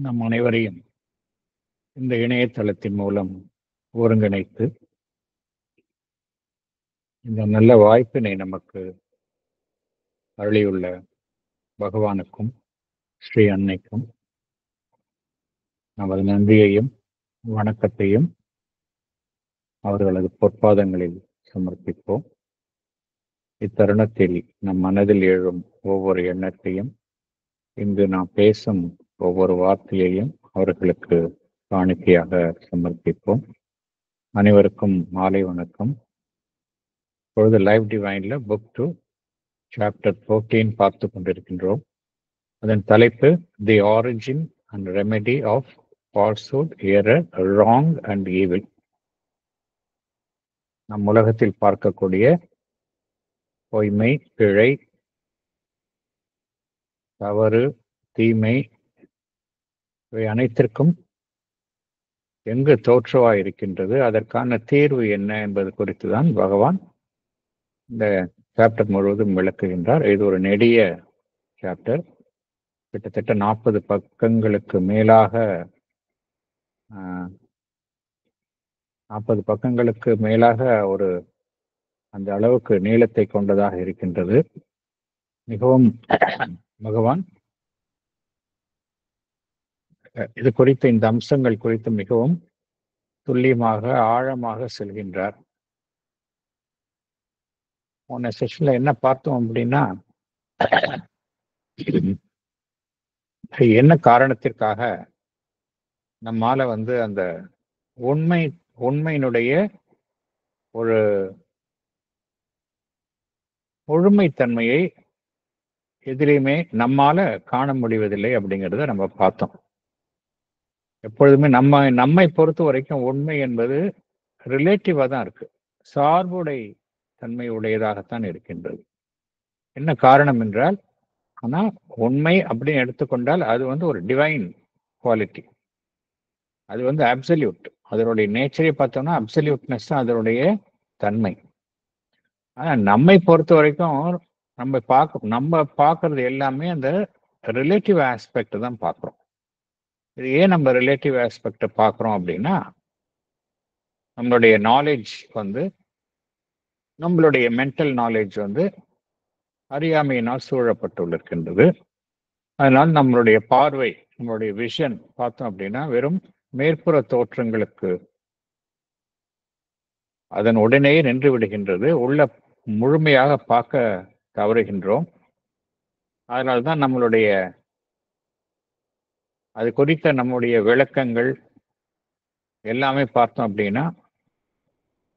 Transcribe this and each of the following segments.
நம் அனைவரையும் இந்த இணையதளத்தின் மூலம் ஒருங்கிணைத்து இந்த நல்ல வாய்ப்பினை நமக்கு அருளியுள்ள பகவானுக்கும் ஸ்ரீ அன்னைக்கும் நமது நன்றியையும் வணக்கத்தையும் அவர்களது பொற்பாதங்களில் சமர்ப்பிப்போம். இத்தருணத்தில் நம் மனதில் எழும் ஒவ்வொரு எண்ணத்தையும், இங்கு நாம் பேசும் ஒவ்வொரு வார்த்தையையும் அவர்களுக்கு காணிக்கையாக சமர்ப்பிப்போம். அனைவருக்கும் மாலை வணக்கம். இப்பொழுது லைவ் டிவைன்ல புக் 2 சாப்டர் 14 பார்த்து கொண்டிருக்கின்றோம். அதன் தலைப்பு the origin and remedy of falsehood, error, wrong and evil. நம் உலகத்தில் பார்க்கக்கூடிய பொய்மை, பிழை, தவறு, தீமை இவை அனைத்திற்கும் எங்கு தோற்றுவாய் இருக்கின்றது, அதற்கான தீர்வு என்ன என்பது குறித்து தான் பகவான் இந்த சாப்டர் முழுவதும் விளக்குகின்றார். இது ஒரு நெடிய சாப்டர், கிட்டத்தட்ட 40 பக்கங்களுக்கு மேலாக 40 பக்கங்களுக்கு மேலாக ஒரு அந்த அளவுக்கு நீளத்தை கொண்டதாக இருக்கின்றது. மிகவும் பகவான் இது குறித்த இந்த அம்சங்கள் குறித்து மிகவும் துல்லியமாக ஆழமாக செல்கின்றார். போன செஷன்ல என்ன பார்த்தோம் அப்படின்னா, என்ன காரணத்திற்காக நம்மால அந்த உண்மையினுடைய ஒரு முழுமைத்தன்மையை எதிலையுமே நம்மால காண முடிவதில்லை அப்படிங்கிறத நம்ம பார்த்தோம். எப்பொழுதுமே நம்மை பொறுத்த வரைக்கும் உண்மை என்பது ரிலேட்டிவா தான் இருக்கு, சார்புடை தன்மை உடையதாகத்தான் இருக்கின்றது. என்ன காரணம் என்றால், ஆனா உண்மை அப்படின்னு எடுத்துக்கொண்டால் அது ஒரு டிவைன் குவாலிட்டி, அது அப்சல்யூட். அதனுடைய நேச்சரை பார்த்தோம்னா அப்சல்யூட்னஸ் தான் அதனுடைய தன்மை. ஆனா நம்மை பொறுத்த வரைக்கும் நம்ம பார்க்கறது எல்லாமே அந்த ரிலேட்டிவ் ஆஸ்பெக்ட் தான் பார்க்குறோம். இது ஏன் நம்ம ரிலேட்டிவ் ஆஸ்பெக்டை பார்க்குறோம் அப்படின்னா, நம்மளுடைய நாலேஜ் நம்மளுடைய மென்டல் நாலேஜ் அறியாமையினால் சூழப்பட்டுள்ளிருக்கின்றது. அதனால் நம்மளுடைய பார்வை, நம்மளுடைய விஷன் பார்த்தோம் அப்படின்னா வெறும் மேற்புற தோற்றங்களுக்கு அதன் உடனேயே நின்று விடுகின்றது. உள்ள முழுமையாக பார்க்க தவறுகின்றோம். அதனால்தான் நம்மளுடைய அது குறித்த நம்முடைய விளக்கங்கள் எல்லாமே பார்த்தோம் அப்படின்னா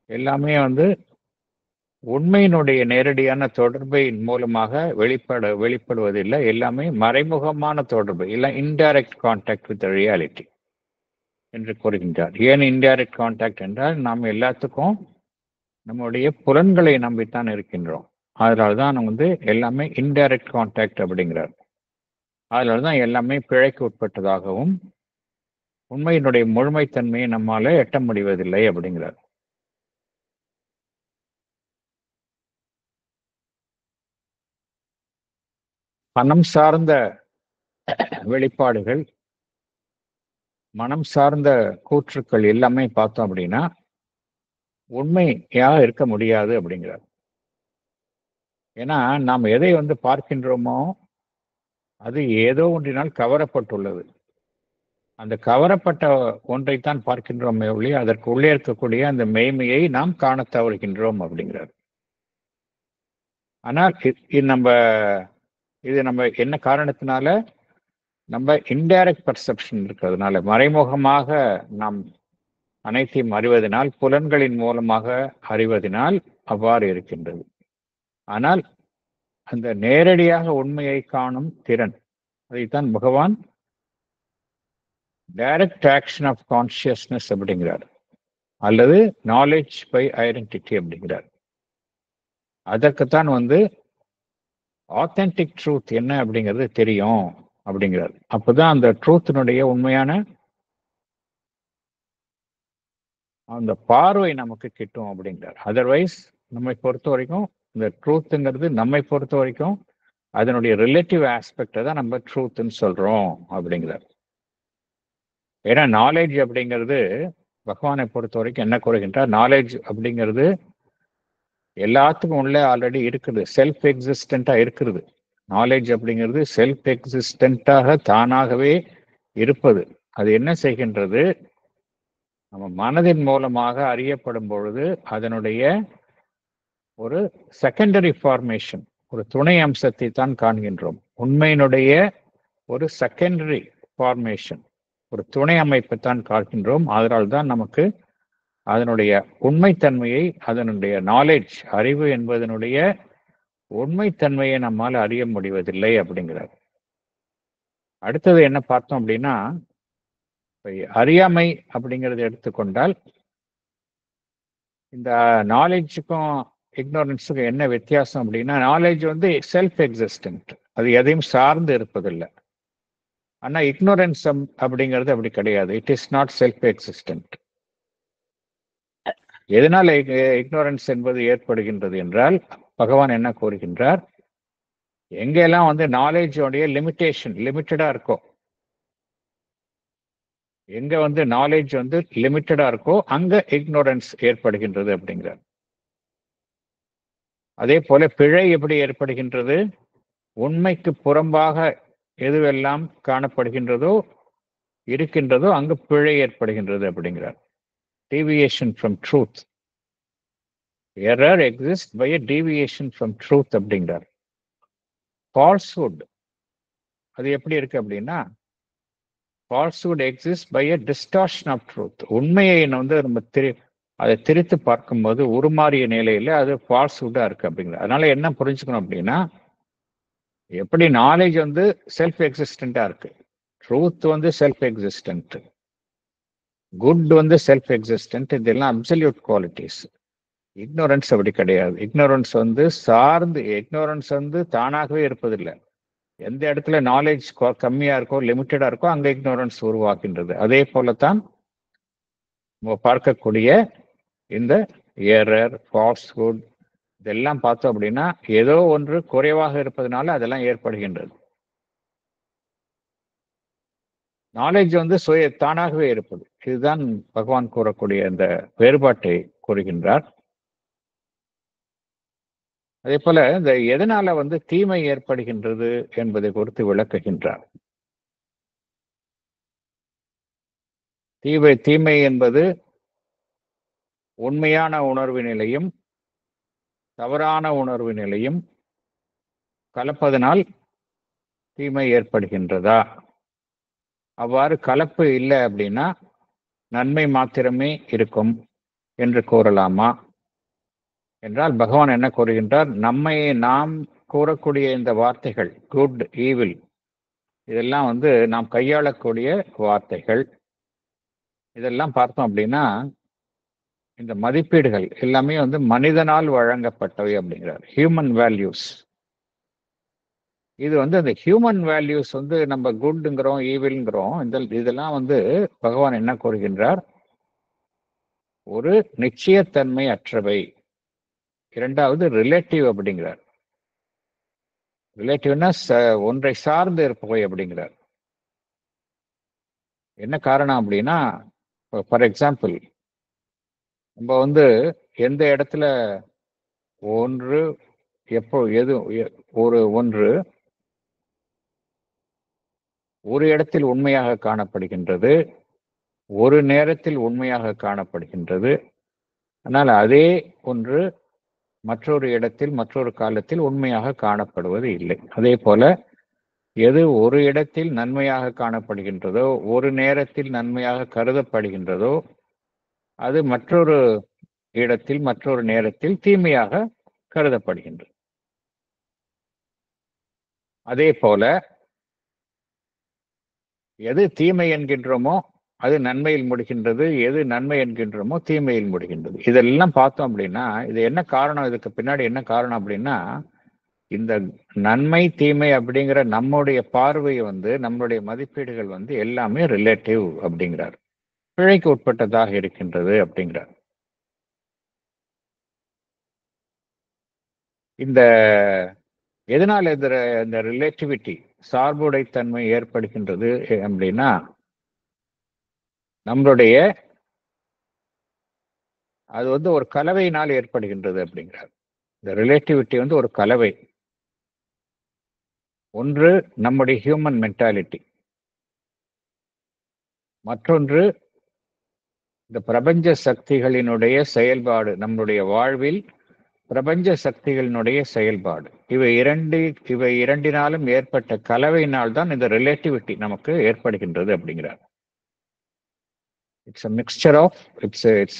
எல்லாமே உண்மையினுடைய நேரடியான தொடர்பின் மூலமாக வெளிப்படுவதில்லை. எல்லாமே மறைமுகமான தொடர்பு, இல்லை இன்டைரக்ட் கான்டாக்ட் வித் ரியாலிட்டி என்று கூறுகின்றார். ஏன் இன்டைரக்ட் கான்டாக்ட் என்றால், நாம் எல்லாத்துக்கும் நம்முடைய புலன்களை நம்பித்தான் இருக்கின்றோம். அதனால்தான் எல்லாமே இன்டைரக்ட் கான்டாக்ட் அப்படிங்கிறார். அதனால்தான் எல்லாமே பிழைக்கு உட்பட்டதாகவும் உண்மையினுடைய முழுமைத்தன்மையை நம்மால எட்ட முடிவதில்லை அப்படிங்கிறார். மனம் சார்ந்த வெளிப்பாடுகள், மனம் சார்ந்த கூற்றுக்கள் எல்லாமே பார்த்தோம் அப்படின்னா உண்மையாக இருக்க முடியாது அப்படிங்கிறார். ஏன்னா நாம் எதை பார்க்கின்றோமோ அது ஏதோ ஒன்றினால் கவரப்பட்டுள்ளது. அந்த கவரப்பட்ட ஒன்றைத்தான் பார்க்கின்றோமே ஒழிய அதற்கு உள்ளே இருக்கக்கூடிய அந்த மெய்மையை நாம் காண தவறுகின்றோம் அப்படிங்கிறார். ஆனால் இது நம்ம என்ன காரணத்தினால, நம்ம இன்டைரக்ட் பர்செப்ஷன் இருக்கிறதுனால, மறைமுகமாக நாம் அனைத்தையும் அறிவதனால், புலன்களின் மூலமாக அறிவதனால் அவ்வாறு இருக்கின்றது. ஆனால் அந்த நேரடியாக உண்மையை காணும் திறன், அதைத்தான் பகவான் டைரக்ட் ஆக்ஷன் ஆஃப் கான்சியஸ்னஸ் அப்படிங்கிறார், அல்லது நாலேஜ் பை ஐடென்டிட்டி அப்படிங்கிறார். அதற்குத்தான் ஆத்தென்டிக் ட்ரூத் என்ன அப்படிங்கிறது தெரியும் அப்படிங்கிறார். அப்போதான் அந்த ட்ரூத்தினுடைய உண்மையான அந்த பார்வை நமக்கு கிட்டும் அப்படிங்கிறார். அதர்வைஸ் நம்மை பொறுத்த வரைக்கும் இந்த ட்ரூத்துங்கிறது நம்மை பொறுத்த வரைக்கும் அதனுடைய ரிலேட்டிவ் ஆஸ்பெக்டை தான் நம்ம ட்ரூத்துன்னு சொல்றோம் அப்படிங்கிறார். ஏன்னா நாலேஜ் அப்படிங்கிறது பகவானை பொறுத்த வரைக்கும் என்ன கூறுகின்றார், நாலேஜ் அப்படிங்கிறது எல்லாத்துக்கும் உள்ள ஆல்ரெடி இருக்குது, செல்ஃப் எக்ஸிஸ்டண்டா இருக்கிறது. நாலேஜ் அப்படிங்கிறது செல்ஃப் எக்ஸிஸ்டண்டாக தானாகவே இருப்பது. அது என்ன செய்கின்றது, நம்ம மனதின் மூலமாக அறியப்படும் பொழுது அதனுடைய ஒரு செகண்டரி ஃபார்மேஷன், ஒரு துணை அம்சத்தை தான் காண்கின்றோம். உண்மையினுடைய ஒரு செகண்டரி ஃபார்மேஷன், ஒரு துணை அமைப்பை தான் காண்கின்றோம். அதனால்தான் நமக்கு அதனுடைய உண்மைத்தன்மையை, அதனுடைய நாலேஜ், அறிவு என்பதனுடைய உண்மைத்தன்மையை நம்மால் அறிய முடிவதில்லை அப்படிங்கிறார். அடுத்தது என்ன பார்த்தோம் அப்படின்னா, அறியாமை அப்படிங்கிறத எடுத்துக்கொண்டால் இந்த நாலேஜுக்கும் இக்னோரன்ஸுக்கும் என்ன வித்தியாசம் அப்படின்னா, நாலேஜ் வந்து செல்ஃப் எக்ஸிஸ்டன்ட், அது எதையும் சார்ந்து இருப்பதில்லை. ஆனா இக்னோரன்ஸ் அப்படிங்கிறது அப்படி கிடையாது, it is not self existent. எதனால இக்னோரன்ஸ் என்பது ஏற்படுகின்றது என்றால், பகவான் என்ன கூறுகின்றார், எங்கெல்லாம் வந்து நாலேஜோடைய லிமிட்டேஷன் லிமிட்டடா இருக்கோ, எங்க வந்து நாலேஜ் வந்து லிமிட்டடா இருக்கோ அங்க இக்னோரன்ஸ் ஏற்படுகின்றது அப்படிங்கிறார். அதே போல பிழை எப்படி ஏற்படுகின்றது, உண்மைக்கு புறம்பாக எதுவெல்லாம் காணப்படுகின்றதோ இருக்கின்றதோ அங்கு பிழை ஏற்படுகின்றது அப்படிங்கிறார். deviation from truth, error exists by a deviation from truth அப்படிங்கிறார். falsehood அது எப்படி இருக்கு அப்படின்னா, falsehood exists by a distortion of truth. உண்மையை வந்து நம்ம அதை திரித்து பார்க்கும்போது உருமாறிய நிலையில அது ஃபால்ஸ்ஹுட்டா இருக்கு அப்படிங்கிறது. அதனால என்ன புரிஞ்சுக்கணும் அப்படின்னா, எப்படி நாலேஜ் வந்து செல்ஃப் எக்ஸிஸ்டண்டா இருக்கு, ட்ரூத் வந்து செல்ஃப் எக்ஸிஸ்டன்ட், குட் வந்து செல்ஃப் எக்ஸிஸ்டன்ட், இதெல்லாம் அப்சல்யூட் குவாலிட்டிஸ். இக்னோரன்ஸ் அப்படி கிடையாது. இக்னோரன்ஸ் வந்து சார்ந்து, இக்னோரன்ஸ் வந்து தானாகவே இருப்பதில்லை. எந்த இடத்துல நாலேஜ் கம்மியா இருக்கோ, லிமிட்டடா இருக்கோ அங்க இக்னோரன்ஸ் உருவாக்கின்றது. அதே போலத்தான் நம்ம பார்க்கக்கூடிய இந்த எரர், ஃபால்ஸ்ஹுட் இதெல்லாம் பார்த்தோம் அப்படின்னா ஏதோ ஒன்று குறைவாக இருப்பதனால அதெல்லாம் ஏற்படுகின்றது. நாலேஜ் வந்து தானாகவே இருப்பது. இதுதான் பகவான் கூறக்கூடிய இந்த வேறுபாட்டை கூறுகின்றார். அதே போல இந்த எதனால வந்து தீமை ஏற்படுகின்றது என்பதை குறித்து விளக்குகின்றார். தீமை என்பது உண்மையான உணர்வு நிலையும் தவறான உணர்வு நிலையும் கலப்பதனால் தீமை ஏற்படுகின்றதா, அவ்வாறு கலப்பு இல்லை அப்படின்னா நன்மை மாத்திரமே இருக்கும் என்று கூறலாமா என்றால், பகவான் என்ன கூறுகின்றார், நாம் கூறக்கூடிய இந்த வார்த்தைகள் குட், ஈவில், இதெல்லாம் வந்து நாம் கையாளக்கூடிய வார்த்தைகள். இதெல்லாம் பார்த்தோம் அப்படின்னா இந்த மதிப்பீடுகள் எல்லாமே வந்து மனிதனால் வழங்கப்பட்டவை அப்படிங்கிறார். Human values. இது வந்து அந்த ஹியூமன் வேல்யூஸ் வந்து நம்ம குட்ங்கிறோம், ஈவில்ங்கிறோம், இதெல்லாம் வந்து பகவான் என்ன கூறுகின்றார், ஒரு நிச்சயத்தன்மை அற்றவை. இரண்டாவது ரிலேட்டிவ் அப்படிங்கிறார். ரிலேட்டிவ்னா ஒன்றை சார்ந்து இருப்பவை அப்படிங்கிறார். என்ன காரணம் அப்படின்னா, ஃபார் எக்ஸாம்பிள் நம்ம வந்து எந்த இடத்துல ஒன்று ஒன்று ஒரு இடத்தில் உண்மையாக காணப்படுகின்றது, ஒரு நேரத்தில் உண்மையாக காணப்படுகின்றது. ஆனால் அதே ஒன்று மற்றொரு இடத்தில் மற்றொரு காலத்தில் உண்மையாக காணப்படுவது இல்லை. அதே போல எது ஒரு இடத்தில் நன்மையாக காணப்படுகின்றதோ, ஒரு நேரத்தில் நன்மையாக கருதப்படுகின்றதோ, அது மற்றொரு இடத்தில் மற்றொரு நேரத்தில் தீமையாக கருதப்படுகின்றது. அதே போல எது தீமை என்கின்றோமோ அது நன்மையில் முடிகின்றது, எது நன்மை என்கின்றோமோ தீமையில் முடிகின்றது. இதெல்லாம் பார்த்தோம் அப்படின்னா இது என்ன காரணம், இதுக்கு பின்னாடி என்ன காரணம் அப்படின்னா, இந்த நன்மை தீமை அப்படிங்கிற நம்முடைய பார்வை வந்து, நம்மளுடைய மதிப்பீடுகள் வந்து எல்லாமே ரிலேட்டிவ் அப்படிங்கிறார், பிழைக்கு உட்பட்டதாக இருக்கின்றது அப்படிங்கிறார். இந்த எதனால இந்த ரிலேட்டிவிட்டி, சார்புடைத்தன்மை ஏற்படுகின்றது அப்படின்னா, நம்மளுடைய அது வந்து ஒரு கலவையினால் ஏற்படுகின்றது அப்படிங்கிறார். இந்த ரிலேட்டிவிட்டி வந்து ஒரு கலவை. ஒன்று நம்முடைய ஹியூமன் மென்டாலிட்டி, மற்றொன்று இந்த பிரபஞ்ச சக்திகளினுடைய செயல்பாடு. நம்முடைய வாழ்வில் பிரபஞ்ச சக்திகளினுடைய செயல்பாடு. இவை இரண்டினாலும் ஏற்பட்ட கலவையினால் தான் இந்த ரிலேட்டிவிட்டி நமக்கு ஏற்படுகின்றது அப்படிங்கிறார். It's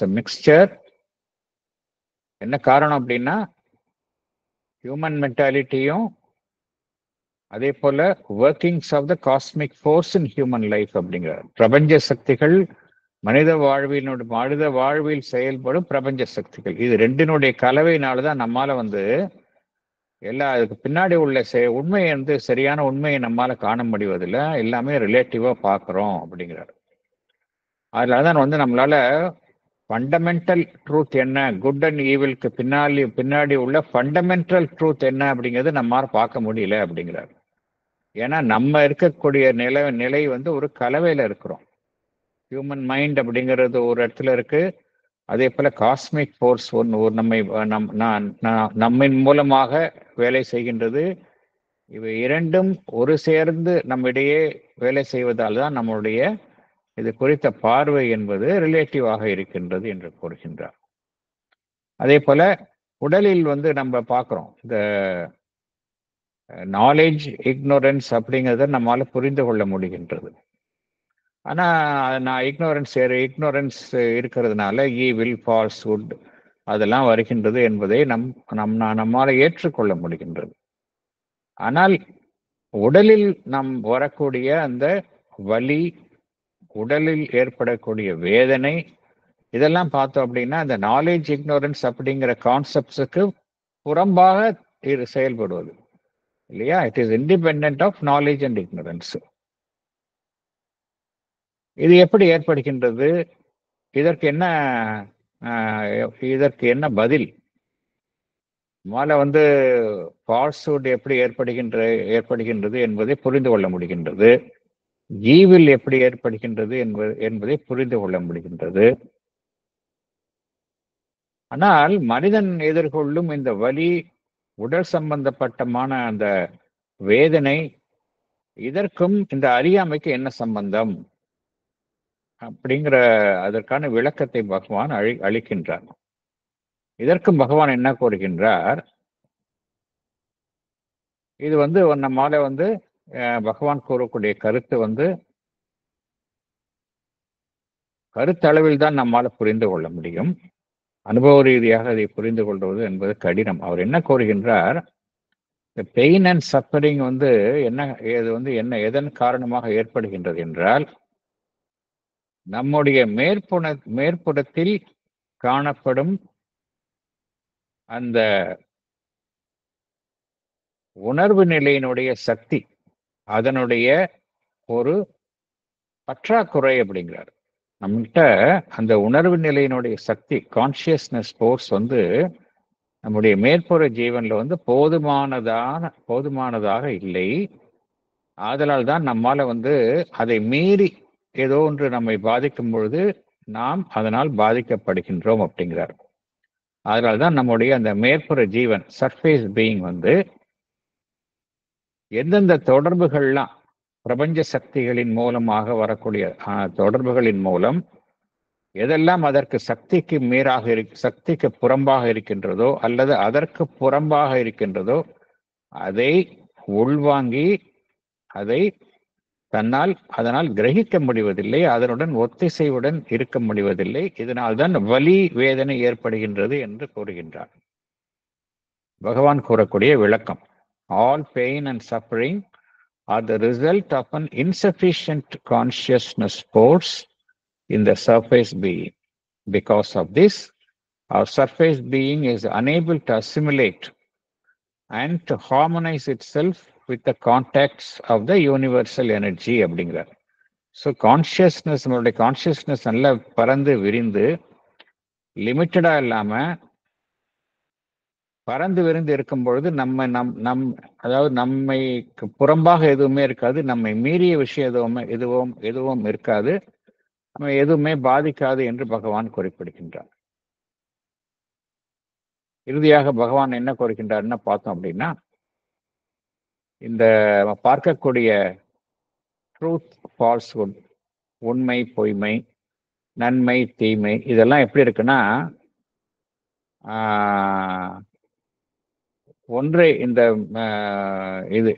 a mixture. என்ன காரணம் அப்படின்னா, ஹியூமன் மென்டாலிட்டியும் அதே போல workings of the cosmic force in human life அப்படிங்கிறார். பிரபஞ்ச சக்திகள் மனித வாழ்வில் செயல்படும் பிரபஞ்ச சக்திகள், இது ரெண்டினுடைய கலவையினால்தான் நம்மால வந்து அதுக்கு பின்னாடி உள்ள உண்மையை வந்து சரியான உண்மையை நம்மால காண முடிவதில்லை. எல்லாமே ரிலேட்டிவா பார்க்குறோம் அப்படிங்கிறார். அதனாலதான் வந்து நம்மளால ஃபண்டமெண்டல் ட்ரூத் என்ன, குட் அண்ட் ஈவிலுக்கு பின்னாடி உள்ள ஃபண்டமெண்டல் ட்ரூத் என்ன அப்படிங்கிறது நம்மால பார்க்க முடியல அப்படிங்கிறார். ஏன்னா நம்ம இருக்கக்கூடிய நிலை வந்து ஒரு கலவையில இருக்கிறோம். ஹியூமன் மைண்ட் அப்படிங்கிறது ஒரு இடத்துல இருக்கு. அதே போல காஸ்மிக் ஃபோர்ஸ் நம்மின் மூலமாக வேலை செய்கின்றது. இவை இரண்டும் ஒரு சேர்ந்து நம்மிடையே வேலை செய்வதால் தான் நம்முடைய இது குறித்த பார்வை என்பது ரிலேட்டிவாக இருக்கின்றது என்று கூறுகின்றார். அதே போல உடலில் வந்து நம்ம பார்க்கிறோம், இந்த நாலேஜ் இக்னோரன்ஸ் அப்படிங்கிறத நம்மால புரிந்து கொள்ள முடிகின்றது. ஆனா நான் இக்னோரன்ஸ் இருக்கிறதுனால ஈவில், ஃபால்ஸ்ஹுட் அதெல்லாம் வருகின்றது என்பதை நம்மால ஏற்றுக்கொள்ள முடிகின்றது. ஆனால் உடலில் நம் வரக்கூடிய அந்த வலி, உடலில் ஏற்படக்கூடிய வேதனை, இதெல்லாம் பார்த்தோம் அப்படின்னா அந்த நாலேஜ் இக்னோரன்ஸ் அப்படிங்கிற கான்செப்ட்ஸுக்கு புறம்பாக செயல்படுவது இல்லையா? It is independent of knowledge and ignorance. இது எப்படி ஏற்படுகின்றது? இதற்கு என்ன பதில்? முதல்ல வந்து ஃபால்ஸ்ஹுட் எப்படி ஏற்படுகின்றது என்பதை புரிந்து கொள்ள முடிகின்றது. ஈவில் எப்படி ஏற்படுகின்றது என்பதை புரிந்து கொள்ள முடிகின்றது. ஆனால் மனிதன் எதிர்கொள்ளும் இந்த வலி, உடல் சம்பந்தப்பட்டமான அந்த வேதனை, இதற்கும் இந்த அறியாமைக்கு என்ன சம்பந்தம் அப்படிங்கிற அதற்கான விளக்கத்தை பகவான் அளிக்கின்றார். இதற்கும் பகவான் என்ன கூறுகின்றார்? இது வந்து நம்மால வந்து பகவான் கூறக்கூடிய கருத்து வந்து கருத்தளவில் தான் நம்மால புரிந்து கொள்ள முடியும். அனுபவ ரீதியாக அதை புரிந்து கொள்வது என்பது கடினம். அவர் என்ன கூறுகின்றார்? பெயின் அண்ட் சஃபரிங் வந்து எதன் காரணமாக ஏற்படுகின்றது என்றால், நம்முடைய மேற்புறத்தில் காணப்படும் அந்த உணர்வு நிலையினுடைய சக்தி, அதனுடைய ஒரு பற்றாக்குறை அப்படிங்கிறார். நம்மகிட்ட அந்த உணர்வு நிலையினுடைய சக்தி, கான்சியஸ்னஸ் ஃபோர்ஸ் வந்து நம்முடைய மேற்புற ஜீவன்ல வந்து போதுமானதாக இல்லை. ஆதலால் தான் நம்மால வந்து அதை மீறி ஏதோ ஒன்று நம்மை பாதிக்கும் பொழுது நாம் அதனால் பாதிக்கப்படுகின்றோம் அப்படிங்கிறார். அதனால்தான் நம்முடைய அந்த மேற்புற ஜீவன், சர்ஃபேஸ் பீயிங் வந்து எந்தெந்த தொடர்புகள்லாம் பிரபஞ்ச சக்திகளின் மூலமாக வரக்கூடிய தொடர்புகளின் மூலம் எதெல்லாம் அதற்கு சக்திக்கு புறம்பாக இருக்கின்றதோ அல்லது அதற்கு புறம்பாக இருக்கின்றதோ அதை உள்வாங்கி அதை அதனால் கிரகிக்க முடிவதில்லை, அதனுடன் ஒத்திசைவுடன் இருக்க முடிவதில்லை. இதனால்தான் வலி, வேதனை ஏற்படுகின்றது என்று கூறுகின்றார். பகவான் கூறக்கூடிய விளக்கம், all pain and suffering are the result of an insufficient consciousness force in the surface being. Because of this, our surface being is unable to assimilate and to harmonize itself with the contacts of the universal energy அப்படிங்கிறார். So நம்மளுடைய consciousness நல்லா பறந்து விரிந்து லிமிட்டடா இல்லாம பறந்து விரிந்து இருக்கும் பொழுது அதாவது நம்மைக்கு புறம்பாக எதுவுமே இருக்காது, நம்மை மீறிய விஷயம் எதுவும் இருக்காது. நம்ம எதுவுமே பாதிக்காது என்று பகவான் குறிப்பிடுகின்றார். இறுதியாக பகவான் என்ன கூறுகின்றார்னு பார்த்தோம் அப்படின்னா, இந்த பார்க்கக்கூடிய ட்ரூத், ஃபால்ஸ்ஹுட், உண்மை, பொய்மை, நன்மை, தீமை, இதெல்லாம் எப்படி இருக்குன்னா, ஒன்று இந்த இது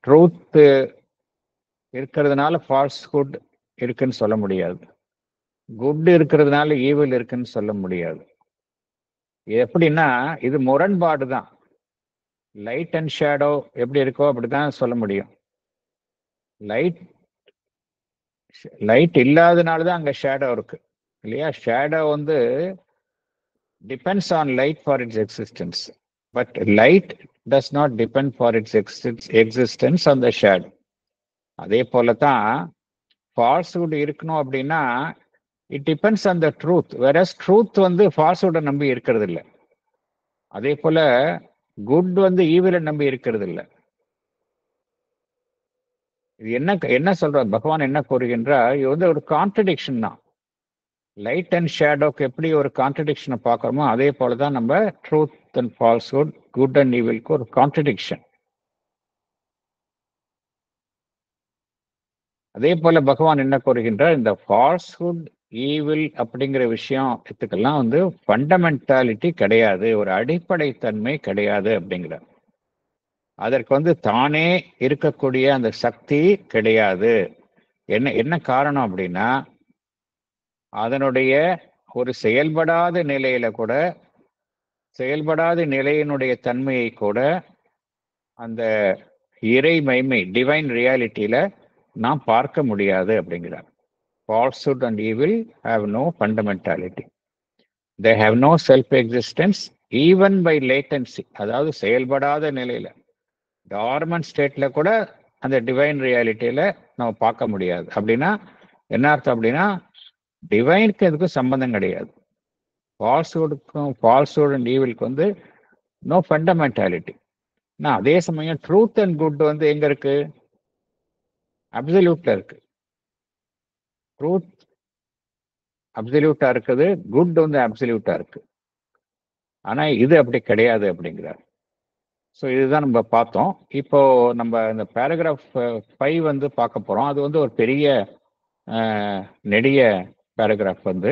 ட்ரூத் இருக்கிறதுனால ஃபால்ஸ்ஹுட் இருக்குன்னு சொல்ல முடியாது. குட் இருக்கிறதுனால ஈவில் இருக்குன்னு சொல்ல முடியாது. எப்படின்னா இது முரண்பாடு தான். லைட் அண்ட் ஷேடோ எப்படி இருக்கோ அப்படிதான் சொல்ல முடியும். லைட் இல்லாதனால தான் அங்க ஷேடோ இருக்கு இல்லையா? ஷேடோ வந்து depends on light for it's existence, but light does not depend for it's existence on the shadow. அதே போல தான் ஃபால்ஸ்ஹுட் இருக்கணும் அப்படின்னா it depends on the truth, whereas truth வந்து ஃபால்ஸ்ஹுட்டை நம்பி இருக்கிறது இல்லை. அதே போல குட் வந்து ஈவிலை நம்பி இருக்கிறது இல்லை. இது என்ன சொல்ற பகவான் என்ன கூறுகின்றார்? இது வந்து ஒரு கான்ட்ரடிக்ஷன் தான். லைட் அண்ட் ஷேடோக்கு எப்படி ஒரு கான்ட்ரடிக்ஷனை பார்க்குறோமோ அதே போல தான் நம்ம truth and falsehood, good and ஈவிலுக்கு ஒரு கான்ட்ரடிக்ஷன். அதே போல பகவான் என்ன கூறுகின்றார்? இந்த ஃபால்ஸ்ஹுட், ஈவில் அப்படிங்கிற விஷயத்துக்கெல்லாம் வந்து ஃபண்டமெண்டாலிட்டி கிடையாது, ஒரு அடிப்படை தன்மை கிடையாது அப்படிங்கிறார். அதற்கு வந்து தானே இருக்கக்கூடிய அந்த சக்தி கிடையாது. என்ன காரணம் அப்படின்னா, அதனுடைய ஒரு செயல்படாத நிலையில கூட, செயல்படாத நிலையினுடைய தன்மையை கூட அந்த இறை மைமை, டிவைன் ரியாலிட்டியில நாம் பார்க்க முடியாது அப்படிங்கிறார். Falsehood and evil have no fundamentality. They have no self-existence even by latency. அதாவது செயல்படாத நிலையில, டார்மன்ட் ஸ்டேட்ல கூட அந்த டிவைன் ரியாலிட்டியில நம்ம பார்க்க முடியாது. அப்படின்னா என்ன அர்த்தம்? அப்படின்னா டிவைனுக்கு இதுக்கும் சம்பந்தம் கிடையாது. ஃபால்ஸ்ஹுட் அண்ட் ஈவிலுக்கு வந்து நோ ஃபண்டமெண்டாலிட்டி. அதே சமயம் ட்ரூத் அண்ட் குட் வந்து எங்க இருக்கு? அப்சல்யூட்ல இருக்கு. ட்ரூத் அப்சல்யூட்டா இருக்குது, குட் வந்து அப்சல்யூட்டா இருக்கு. ஆனா இது அப்படி கிடையாது அப்படிங்கிறார். ஸோ இதுதான் நம்ம பார்த்தோம். இப்போ நம்ம இந்த பேராகிராஃப் 5 வந்து பார்க்க போறோம். அது வந்து ஒரு பெரிய நெடிய பேராகிராஃப் வந்து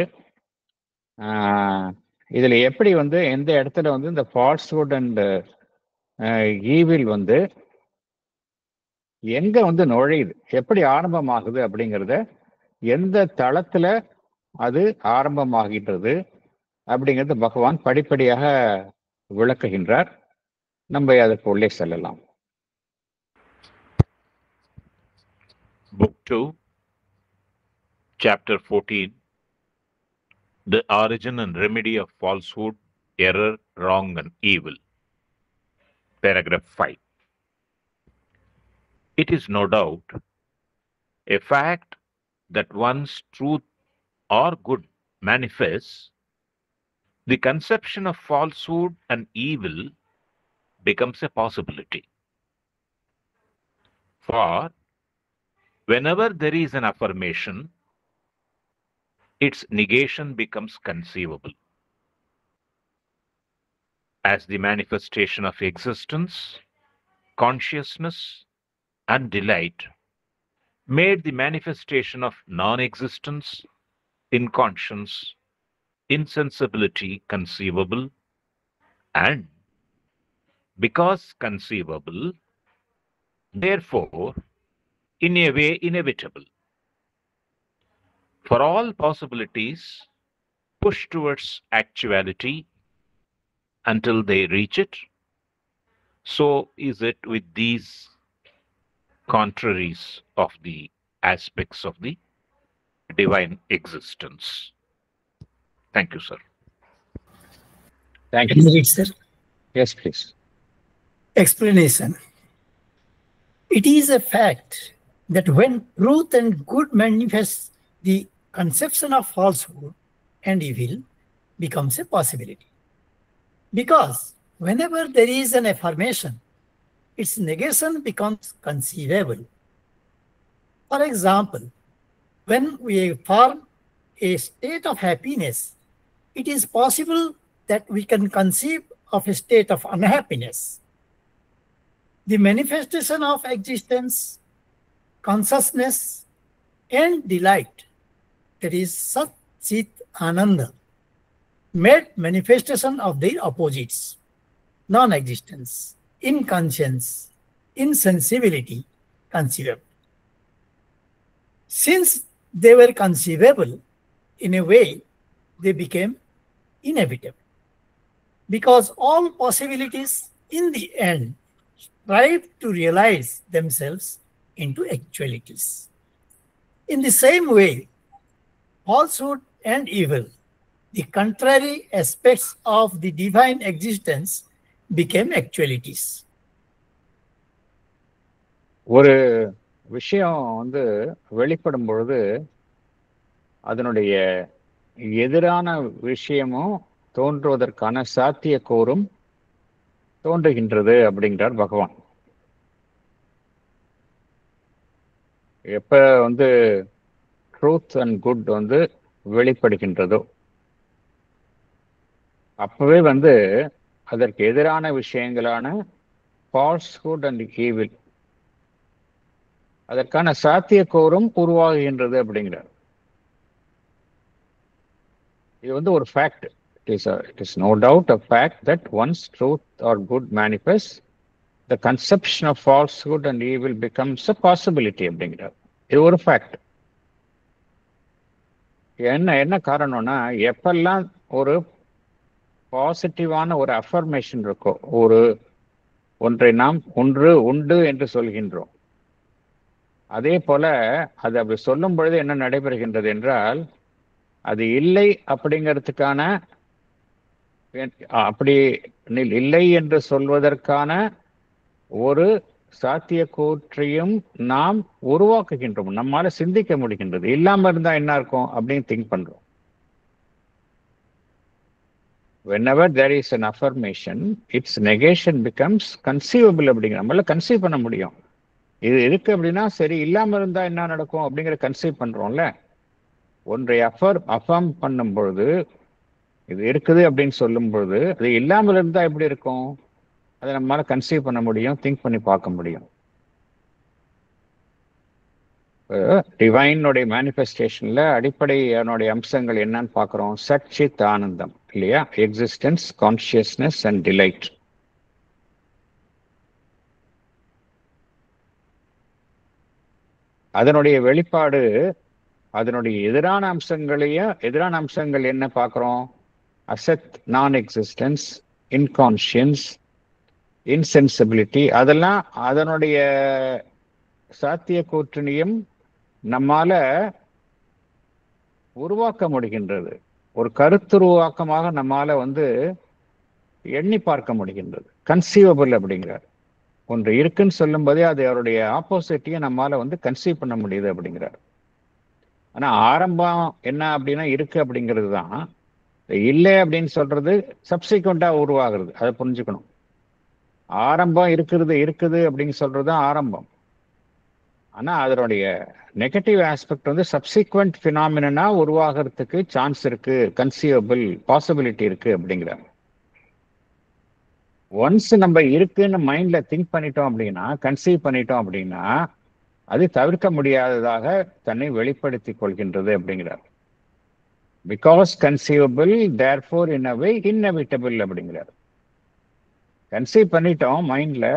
இதுல எப்படி வந்து எந்த இடத்துல வந்து இந்த ஃபால்ஸ்ஹுட் அண்ட் ஈவில் வந்து எங்க வந்து நுழையுது, எப்படி ஆரம்பமாகுது அப்படிங்கிறத, எந்த தளத்துல அது ஆரம்பமாகின்றது அப்படிங்கிறது பகவான் படிப்படியாக விளக்குகின்றார். நம்ம அதற்கு உள்ளே செல்லலாம். Book 2, Chapter 14, The Origin and Remedy of Falsehood, Error, Wrong and Evil. Paragraph 5. It is no doubt a fact that once truth or good manifests, the conception of falsehood and evil becomes a possibility. For whenever there is an affirmation, its negation becomes conceivable. As the manifestation of existence, consciousness, and delight made the manifestation of non-existence, inconscience, insensibility conceivable, and because conceivable, therefore, in a way inevitable. For all possibilities push towards actuality until they reach it, so is it with these contraries of the aspects of the divine existence. Thank you, sir. Thank you. Can you read, sir? Yes, please. Explanation. It is a fact that when truth and good manifests, the conception of falsehood and evil becomes a possibility. Because whenever there is an affirmation, its negation becomes conceivable. For example, when we affirm a state of happiness, it is possible that we can conceive of a state of unhappiness. The manifestation of existence, consciousness, and delight, that is Sat Chit Ananda, made manifestation of their opposites, non-existence, inconscience, insensibility, conceivable. Since they were conceivable, in a way, they became inevitable. Because all possibilities in the end strive to realize themselves into actualities. In the same way, falsehood and evil, the contrary aspects of the divine existence, became actualities. ஒரு விஷயம் வெளிப்படும் பொழுது அதனுடைய எதிரான விஷயமும் தோன்றுவதற்கான சாத்தியக்கூறும் தோன்றுகின்றது அப்படிங்கிறார் பகவான். எப்ப ட்ரூத் அண்ட் குட் வெளிப்படுகின்றதோ அப்பவே அதற்கு எதிரான விஷயங்களான ஃபால்ஸ்ஹுட் அண்ட் ஈவில் அதற்கான சாத்தியக்கூறும் உருவாகுகின்றது அப்படிங்கிறார். இது ஒரு fact. It is no doubt a fact that once truth or good manifests, the conception of falsehood and evil becomes a possibility அப்படிங்கிறார். இது ஒரு ஃபேக்ட். என்ன காரணம்னா, எப்பெல்லாம் ஒரு பாசிட்டிவான ஒரு அஃபர்மேஷன் இருக்கோ, ஒன்றை நாம் ஒன்று உண்டு என்று சொல்கின்றோம், அதே போல அது அப்படி சொல்லும் பொழுது என்ன நடைபெறுகின்றது என்றால், அது இல்லை அப்படிங்கிறதுக்கான, அப்படி இல்லை என்று சொல்வதற்கான ஒரு சாத்தியக்கூற்றையும் நாம் உருவாக்குகின்றோம். நம்மால சிந்திக்க முடிகின்றது. இல்லாம இருந்தா என்ன இருக்கும் அப்படின்னு திங்க் பண்றோம். whenever there is an affirmation, its negation becomes conceivable அப்படிங்கிற, நம்மளால கன்சீவ் பண்ண முடியும். இது இருக்கு அப்படின்னா சரி, இல்லாம இருந்தா என்ன நடக்கும் அப்படிங்கிற கன்சீவ் பண்றோம்ல. ஒன்றை அஃபர்ம் பண்ணும் பொழுது, இது இருக்குது அப்படின்னு சொல்லும் பொழுது, அது இல்லாமல் இருந்தா எப்படி இருக்கும், அதை நம்மளால கன்சீவ் பண்ண முடியும், திங்க் பண்ணி பார்க்க முடியும். டிவைனுடைய மேனிஃபெஸ்டேஷன்ல அடிப்படையானுடைய அம்சங்கள் என்னன்னு பார்க்குறோம். சச்சித் ஆனந்தம் இல்லையா, எக்ஸிஸ்டன்ஸ், கான்சியஸ்னஸ் அண்ட் டிலைட். அதனுடைய வெளிப்பாடு, அதனுடைய எதிரான அம்சங்கள் என்ன பார்க்குறோம். அசத், நான் எக்ஸிஸ்டன்ஸ், இன்கான்ஷியன்ஸ், இன்சென்சிபிலிட்டி, அதெல்லாம் அதனுடைய சாத்திய கூற்றினையும் நம்மால உருவாக்க முடிகின்றது. ஒரு கருத்துருவாக்கமாக நம்மால எண்ணி பார்க்க முடிகின்றது. கன்சீவபிள் அப்படிங்கிறார். ஒன்று இருக்குன்னு சொல்லும் போதே அது அவருடைய ஆப்போசிட்டையும் நம்மால கன்சீவ் பண்ண முடியுது அப்படிங்கிறார். ஆனா ஆரம்பம் என்ன அப்படின்னா இருக்கு அப்படிங்கிறது தான். இல்லை அப்படின்னு சொல்றது சப்சிக்வெண்டா உருவாகிறது. அதை புரிஞ்சுக்கணும். ஆரம்பம் இருக்குது அப்படின்னு சொல்றதுதான் ஆரம்பம். ஆனா அதனுடைய நெகட்டிவ் ஆஸ்பெக்ட் சப்சிக்வெண்ட் பினாமினா உருவாகிறதுக்கு சான்ஸ் இருக்கு, கன்சீவபிள் பாசிபிலிட்டி இருக்கு அப்படிங்கிறாங்க. ஒன்ஸ் நம்ம இருக்குன்னு மைண்ட்ல திங்க் பண்ணிட்டோம் அப்படின்னா, கன்சீவ் பண்ணிட்டோம் அப்படின்னா, அது தவிர்க்க முடியாததாக தன்னை வெளிப்படுத்திக் கொள்கின்றது அப்படிங்கிறார். Because conceivable, therefore in a way inevitable அப்படிங்கிறார். கன்சீவ் பண்ணிட்டோம் மைண்ட்ல,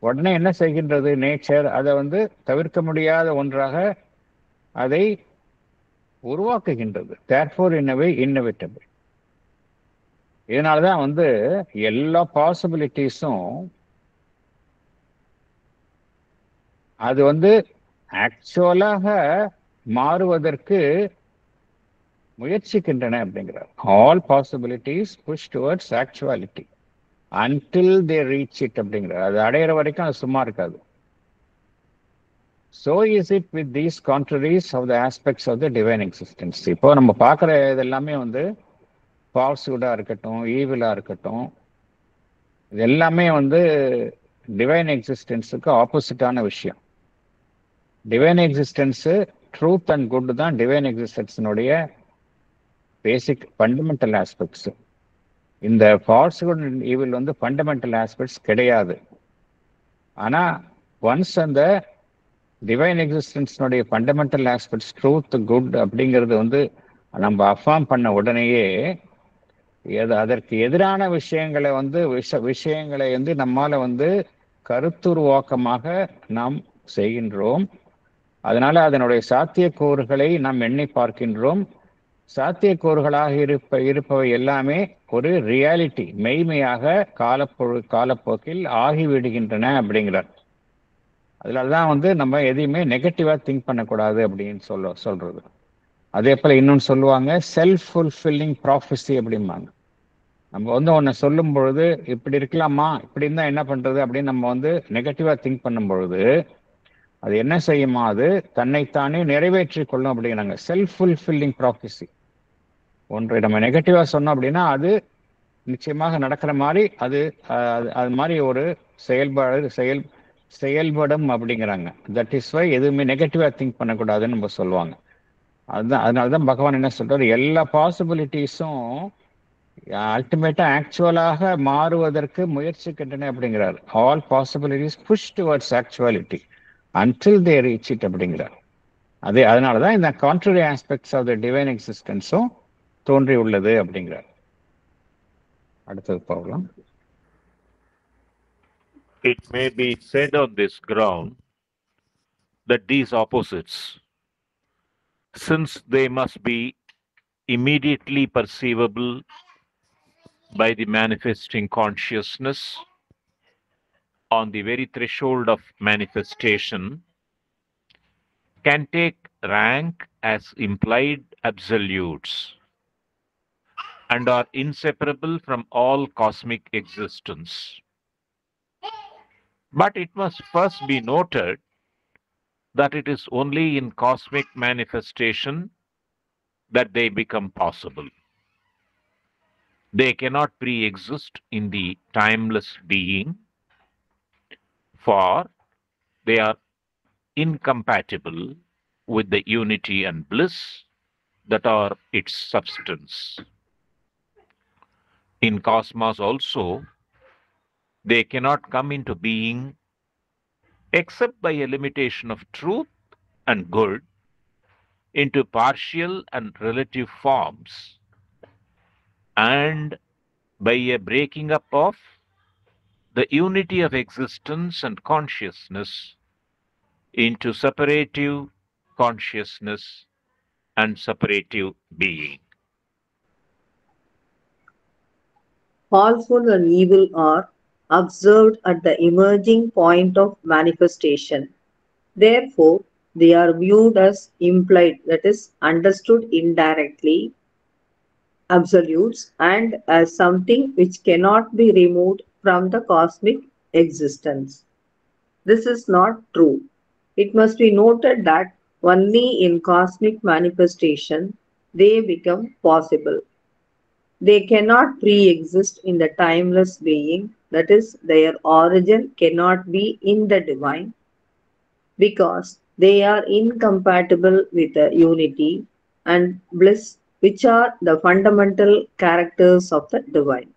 உடனே என்ன செய்கின்றது நேச்சர், அதை தவிர்க்க முடியாத ஒன்றாக அதை உருவாக்குகின்றது. Therefore in a way inevitable. இதனாலதான் எல்லா பாசிபிலிட்டிஸும் அது ஆக்சுவலாக மாறுவதற்கு முயற்சிக்கின்றன அப்படிங்கிறார். All possibilities push towards actuality until they reach it அப்படிங்கிறார். அது அடையிற வரைக்கும் அது சும்மா இருக்காது. So is it with these contraries of the aspects of the divine existence. இப்போ நம்ம பார்க்குற இதெல்லாமே ஃபால்ஸ்ஹுட்டா இருக்கட்டும், ஈவிலா இருக்கட்டும், இது எல்லாமே டிவைன் எக்ஸிஸ்டன்ஸுக்கு ஆப்போசிட்டான விஷயம். Divine existence truth and good தான் டிவைன் எக்ஸிஸ்டன்ஸினுடைய பேசிக் ஃபண்டமெண்டல் ஆஸ்பெக்ட்ஸ். இந்த ஃபால்ஸ்ஹுட் அண்ட் ஈவில் வந்து ஃபண்டமெண்டல் ஆஸ்பெக்ட்ஸ் கிடையாது. ஆனா ஒன்ஸ் அந்த டிவைன் எக்ஸிஸ்டன்ஸ்னுடைய ஃபண்டமெண்டல் ஆஸ்பெக்ட்ஸ் ட்ரூத் குட் அப்படிங்கிறது வந்து நம்ம அஃபார்ம் பண்ண உடனேயே அதற்கு எதிரான விஷயங்களை வந்து விஷயங்களை வந்து நம்மால வந்து கருத்துருவாக்கமாக நாம் செய்கின்றோம். அதனால அதனுடைய சாத்தியக்கூறுகளை நாம் எண்ணி பார்க்கின்றோம். சாத்தியக்கூறுகளாக இருப்பவை எல்லாமே ஒரு ரியாலிட்டி, மெய்மையாக காலப்போக்கில் ஆகிவிடுகின்றன அப்படிங்கிறார். அதனாலதான் வந்து நம்ம எதையுமே நெகட்டிவா திங்க் பண்ணக்கூடாது அப்படின்னு சொல்றது. அதே போல இன்னொன்னு சொல்லுவாங்க, செல்ஃப் ஃபுல்ஃபில்லிங் ப்ராஃபஸி அப்படிம்பாங்க. நம்ம வந்து ஒன்று சொல்லும் பொழுது இப்படி இருக்கலாமா, இப்படி இருந்தா என்ன பண்றது அப்படின்னு நம்ம வந்து நெகட்டிவா திங்க் பண்ணும் பொழுது அது என்ன செய்யுமா, அது தன்னைத்தானே நிறைவேற்றி கொள்ளும் அப்படிங்கிறாங்க. Self fulfilling prophecy. ஒன்றை நம்ம நெகட்டிவா சொன்னோம் அப்படின்னா அது நிச்சயமாக நடக்கிற மாதிரி அது மாதிரி ஒரு செயல்படும் அப்படிங்கிறாங்க. தட் இஸ் வை எதுவுமே நெகட்டிவா திங்க் பண்ணக்கூடாதுன்னு நம்ம சொல்லுவாங்க. அதனாலதான் பகவான் என்ன சொல்றாரு, எல்லா பாசிபிலிட்டிஸும் அல்டிமேட்டா ஆக்சுவலாக மாறுவதற்கு முயற்சிக்கின்றன அப்படிங்கிறார். All possibilities push towards actuality until they reach it அப்படிங்கிறார். அதனாலதான் இந்த contrary aspects of the divine எக்ஸிஸ்டன்ஸும் தோன்றி உள்ளது அப்படிங்கிறார். அடுத்தது போகலாம். It may be said on this ground that these opposites, since they must be immediately perceivable by the manifesting consciousness on the very threshold of manifestation, can take rank as implied absolutes and are inseparable from all cosmic existence. But it must first be noted that it is only in cosmic manifestation that they become possible. They cannot pre-exist in the timeless being, for they are incompatible with the unity and bliss that are its substance. In cosmos also, they cannot come into being except by a limitation of truth and good into partial and relative forms, and by a breaking up of the unity of existence and consciousness into separative consciousness and separative being. Falsehood and evil are observed at the emerging point of manifestation. Therefore, they are viewed as implied, that is, understood indirectly, absolutes, and as something which cannot be removed from the cosmic existence. This is not true. It must be noted that only in cosmic manifestation they become possible. They cannot pre-exist in the timeless being, that is, their origin cannot be in the divine, because they are incompatible with the unity and bliss, which are the fundamental characters of the divine.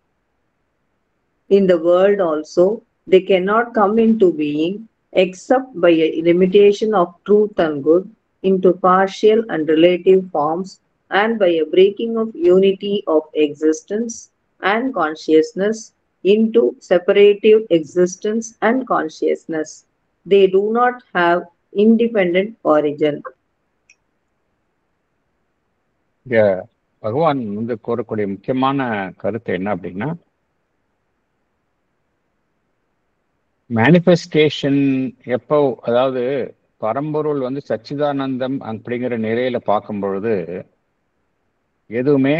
In the world also, they cannot come into being except by a limitation of truth and good into partial and relative forms, and by a breaking of unity of existence and consciousness into separative existence and consciousness. They do not have independent origin. பகவான் வந்து கூறக்கூடிய முக்கியமான கருத்து என்ன அப்படின்னா, manifestation எப்போ, அதாவது பரம்பொருள் வந்து சச்சிதானந்தம் அப்படிங்கிற நிலையில பார்க்கும் பொழுது எதுவுமே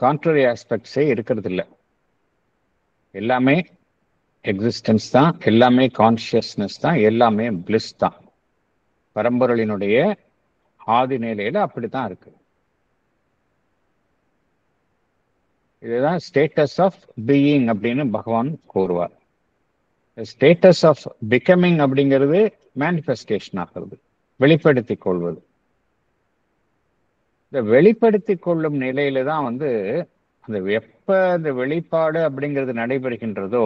கான்ட்ரரி ஆஸ்பெக்ட்ஸே இருக்கிறது இல்லை. எல்லாமே எக்ஸிஸ்டன்ஸ் தான், எல்லாமே கான்ஷியஸ்னஸ் தான், எல்லாமே பிளிஸ் தான். பரம்பொருளினுடைய ஆதி நிலையில அப்படித்தான் இருக்கு. இதுதான் ஸ்டேட்டஸ் ஆஃப் பீயிங் அப்படின்னு பகவான் கூறுவார். ஸ்டேட்டஸ் ஆஃப் பிகமிங் அப்படிங்கிறது மேனிஃபெஸ்டேஷன் ஆகிறது, வெளிப்படுத்திக் கொள்வது. இந்த வெளிப்படுத்தி கொள்ளும் நிலையில தான் வந்து அந்த எப்ப அந்த வெளிப்பாடு அப்படிங்கிறது நடைபெறுகின்றதோ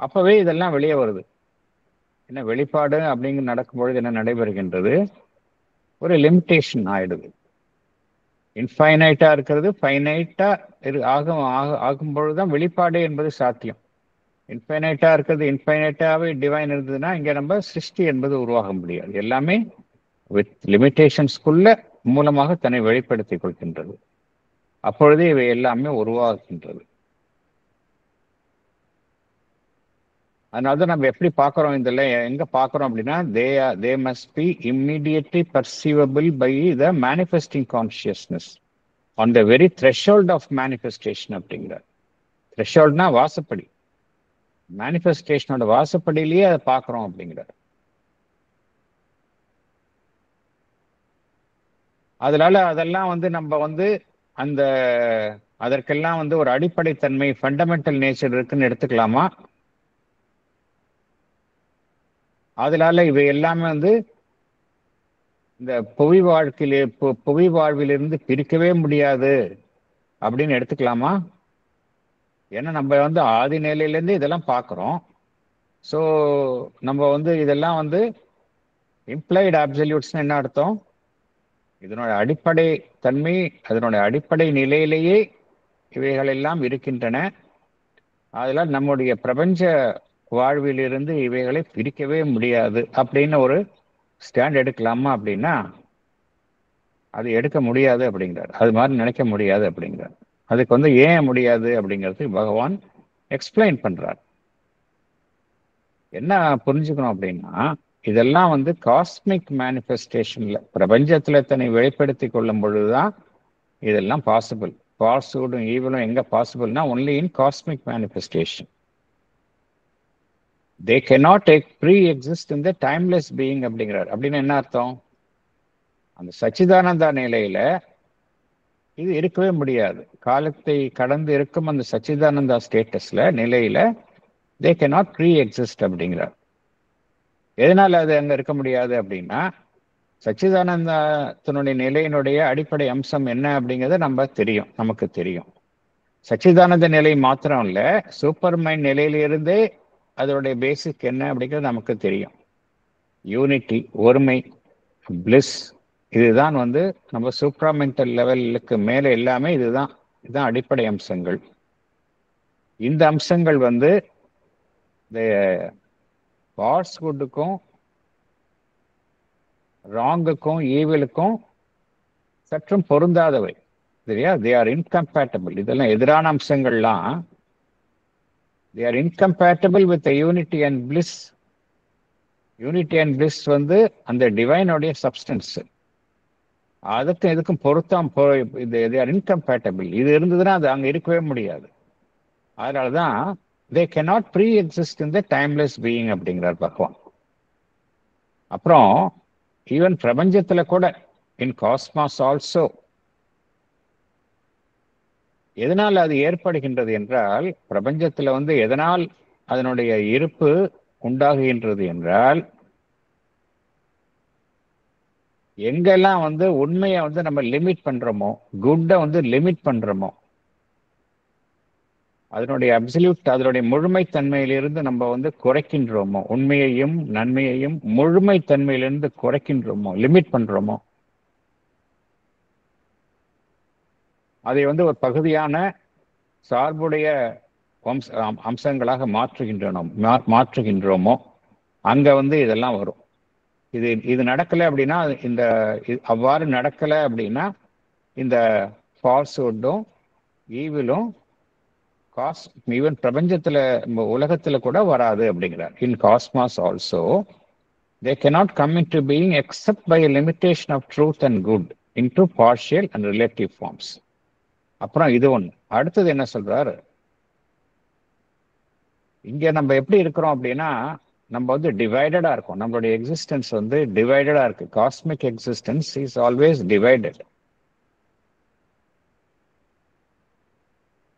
அப்பவே இதெல்லாம் வெளியே வருது. என்ன வெளிப்பாடு அப்படிங்கிற நடக்கும்பொழுது என்ன நடைபெறுகின்றது? ஒரு லிமிட்டேஷன் ஆயிடுது. இன்ஃபைனைட்டா இருக்கிறது ஃபைனைட்டா ஆகும் பொழுதுதான் வெளிப்பாடு என்பது சாத்தியம். இன்ஃபைனைட்டா இருக்கிறது இன்ஃபைனைட்டாவே டிவைன் இருந்ததுன்னா இங்க நம்ம சிருஷ்டி என்பது உருவாக முடியாது. எல்லாமே வித் லிமிட்டேஷன்ஸ்குள்ள மூலமாக தன்னை வெளிப்படுத்திக் கொள்கின்றது. அப்பொழுதே இவை எல்லாமே உருவாகின்றது. அதனால நம்ம எப்படி பார்க்கிறோம், இதுல எங்க பார்க்கிறோம் அப்படின்னா they must be immediately perceivable by the manifesting consciousness on the very threshold of manifestation அப்படிங்கிறார். த்ரெஷோல்ட்னா வாசப்படி, மேனிஃபெஸ்டேஷனோட வாசப்படியிலேயே அதை பார்க்கிறோம் அப்படிங்கிறார். அதனால அதெல்லாம் வந்து நம்ம வந்து அந்த அதற்கெல்லாம் வந்து ஒரு அடிப்படை தன்மை ஃபண்டமெண்டல் நேச்சர் இருக்குன்னு எடுத்துக்கலாமா? அதனால இவை எல்லாமே வந்து இந்த புவி வாழ்விலிருந்து பிரிக்கவே முடியாது அப்படின்னு எடுத்துக்கலாமா? ஏன்னா நம்ம வந்து ஆதி நிலையிலேருந்து இதெல்லாம் பார்க்குறோம். ஸோ நம்ம வந்து இதெல்லாம் வந்து இம்ப்ளைடு அப்சல்யூட்ஸ்னு என்ன அர்த்தம்? இதனோட அடிப்படை தன்மை, அதனுடைய அடிப்படை நிலையிலேயே இவைகள் எல்லாம் இருக்கின்றன. அதெல்லாம் நம்முடைய பிரபஞ்ச வாழ்விலிருந்து இவைகளை பிரிக்கவே முடியாது அப்படின்னு ஒரு ஸ்டாண்ட் எடுக்கலாமா? அப்படின்னா அது எடுக்க முடியாது அப்படிங்கிறார். அது மாதிரி நினைக்க முடியாது அப்படிங்கிறார். அதுக்கு வந்து ஏன் முடியாது அப்படிங்கிறதுக்கு பகவான் எக்ஸ்பிளைன் பண்றார். என்ன புரிஞ்சுக்கணும் அப்படின்னா, இதெல்லாம் வந்து காஸ்மிக் மேனிஃபெஸ்டேஷன்ல பிரபஞ்சத்துல தன்னை வெளிப்படுத்தி கொள்ளும் பொழுதுதான் இதெல்லாம் பாசிபிள். ஃபால்ஸ்ஹுட்டும் ஈவிலும் எங்க பாசிபிள்னா only in cosmic manifestation. They cannot pre-exist in the timeless being அப்படிங்கிறார். அப்படின்னு என்ன அர்த்தம்? அந்த சச்சிதானந்தா நிலையில இது இருக்கவே முடியாது. காலத்தை கடந்து இருக்கும் அந்த சச்சிதானந்தா ஸ்டேட்டஸ்ல நிலையில they cannot pre-exist அப்படிங்கிறார். எதனால அது அங்க இருக்க முடியாது அப்படின்னா, சச்சிதானந்தத்தினுடைய நிலையினுடைய அடிப்படை அம்சம் என்ன அப்படிங்கிறது நமக்கு தெரியும். சச்சிதானந்த நிலை மாத்திரம் இல்ல, சூப்பர் மைண்ட் நிலையிலிருந்தே அதோடைய பேசிக் என்ன அப்படிங்கிறது நமக்கு தெரியும். யூனிட்டி, ஒருமை, பிளிஸ், இதுதான் வந்து நம்ம சூப்ராமெண்டல் லெவலுக்கு மேலே எல்லாமே இதுதான் அடிப்படை அம்சங்கள். இந்த அம்சங்கள் வந்து இந்த ஃபால்ஸ்ஹுட்டுக்கும் ராங்குக்கும் ஈவிலுக்கும் சற்றும் பொருந்தாதவை. சரியா? They are incompatible. இதெல்லாம் எதிரான அம்சங்கள்லாம் they are incompatible with the unity and bliss. Unity and bliss வந்து அந்த டிவைனுடைய சப்ஸ்டன்ஸ். அதுக்கும் இதுக்கும் பொருத்தம் they are incompatible. இது இருந்ததுன்னா அது அங்க இருக்கவே முடியாது. அதனாலதான் they cannot pre-exist in the timeless being அப்படிங்கிறார் பகவான். அப்புறம் ஈவன் பிரபஞ்சத்துல கூட இன் காஸ்மாஸ் ஆல்சோ எதனால் அது ஏற்படுகின்றது என்றால், பிரபஞ்சத்துல வந்து எதனால் அதனுடைய இருப்பு உண்டாகுகின்றது என்றால், எங்கெல்லாம் வந்து உண்மையை வந்து நம்ம லிமிட் பண்றோமோ, குட்டை வந்து லிமிட் பண்றோமோ, அதனுடைய அப்சல்யூட் அதனுடைய முழுமைத்தன்மையிலிருந்து நம்ம வந்து குறைக்கின்றோமோ, உண்மையையும் நன்மையையும் முழுமைத்தன்மையிலிருந்து குறைக்கின்றோமோ, லிமிட் பண்றோமோ, அதை வந்து ஒரு பகுதியான சார்புடைய அம்சங்களாக மாற்றுகின்றோமோ, அங்க வந்து இதெல்லாம் வரும். இது நடக்கலை அப்படின்னா, அவ்வாறு நடக்கலை அப்படின்னா இந்த ஃபால்ஸ்ஹுட்டும் ஈவிலும் ஈவன் பிரபஞ்சத்துல உலகத்துல கூட வராது அப்படிங்கிறார். In cosmos also they cannot come into being except by a limitation of truth and good into partial and relative forms. அப்புறம் இது ஒண்ணு. அடுத்தது என்ன சொல்றாரு, இங்க நம்ம எப்படி இருக்கிறோம் அப்படின்னா, நம்ம வந்து டிவைடடா இருக்கோம். நம்மளுடைய எக்ஸிஸ்டன்ஸ் வந்து டிவைடடா இருக்கு. Cosmic existence is always divided.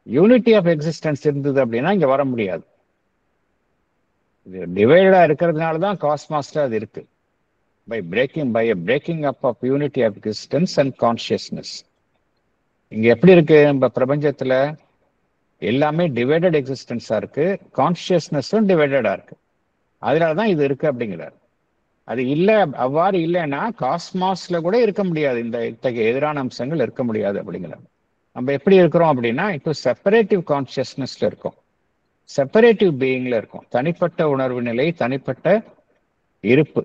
Unity of existence இருந்தது அப்படின்னா இங்க வர முடியாது. இது டிவைடடா இருக்கிறதுனால தான் காஸ்மாஸ்ல அது இருக்கு. by a breaking up of unity of existence and consciousness. இங்க எப்படி இருக்கு நம்ம பிரபஞ்சத்துல எல்லாமே டிவைடட் எக்ஸிஸ்டன்ஸா இருக்கு, கான்சியஸ்னஸும் டிவைடடா இருக்கு. அதனாலதான் இது இருக்கு அப்படிங்கிறார். அது இல்ல, அவ்வாறு இல்லைன்னா காஸ்மாஸ்ல கூட இருக்க முடியாது, இந்த இத்தகைய எதிரான அம்சங்கள் இருக்க முடியாது அப்படிங்கிறார். நம்ம எப்படி இருக்கிறோம் அப்படின்னா இப்போ செப்பரேட்டிவ் கான்சியஸ்னஸ்ல இருக்கோம், செப்பரேட்டிவ் பீயிங்ல இருக்கும், தனிப்பட்ட உணர்வு நிலை, தனிப்பட்ட இருப்பு,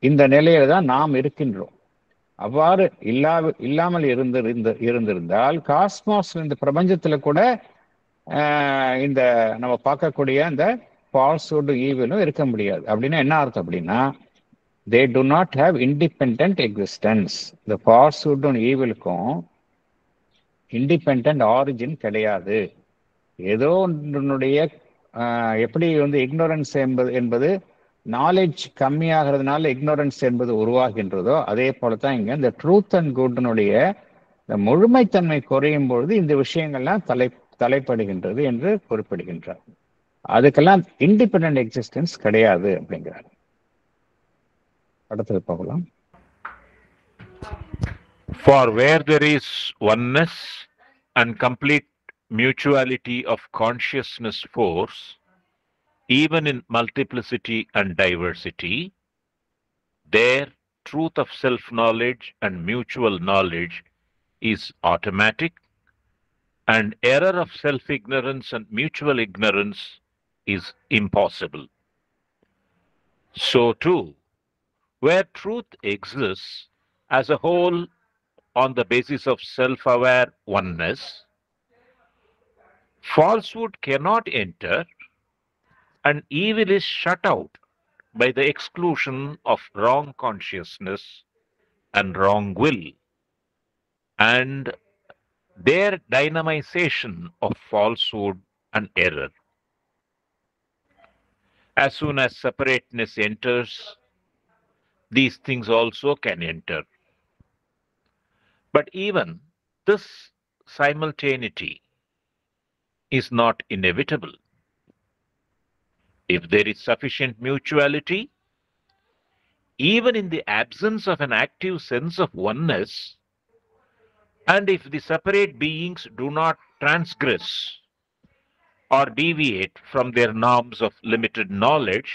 இந்த நிலையில தான் நாம் இருக்கின்றோம். அவ்வாறு இல்லாமல் இருந்திருந்தால் காஸ்மாஸ், இந்த பிரபஞ்சத்துல கூட இந்த நம்ம பார்க்கக்கூடிய இந்த ஃபால்ஸ்ஹுட் ஈவிலும் இருக்க முடியாது. அப்படின்னா என்ன அர்த்தம் அப்படின்னா, they do not have independent existence. இந்த ஃபால்ஸ்ஹுட்டும் ஈவிலுக்கும் இண்டிபெண்ட் ஆரிஜின் கிடையாது. ஏதோ ஒன்றுடைய எப்படி வந்து இக்னோரன்ஸ் என்பது நாலேஜ் கம்மியாகிறதுனால இக்னோரன்ஸ் என்பது உருவாகின்றதோ, அதே போலதான் இங்க இந்த ட்ரூத் அண்ட் குட்னுடைய இந்த முழுமைத்தன்மை குறையும் பொழுது இந்த விஷயங்கள்லாம் தலைப்படுகின்றது என்று குறிப்பிடுகின்றார். அதுக்கெல்லாம் இண்டிபெண்டன்ட் எக்ஸிஸ்டன்ஸ் கிடையாது அப்படிங்கிறார். அடுத்தது பார்க்கலாம். For where there is oneness and complete mutuality of consciousness force, even in multiplicity and diversity, there truth of self-knowledge and mutual knowledge is automatic, and error of self-ignorance and mutual ignorance is impossible. So too, where truth exists as a whole on the basis of self-aware oneness, falsehood cannot enter and evil is shut out by the exclusion of wrong consciousness and wrong will, and their dynamization of falsehood and error. As soon as separateness enters, these things also can enter. But even this simultaneity is not inevitable. If there is sufficient mutuality, even in the absence of an active sense of oneness, and if the separate beings do not transgress or deviate from their norms of limited knowledge,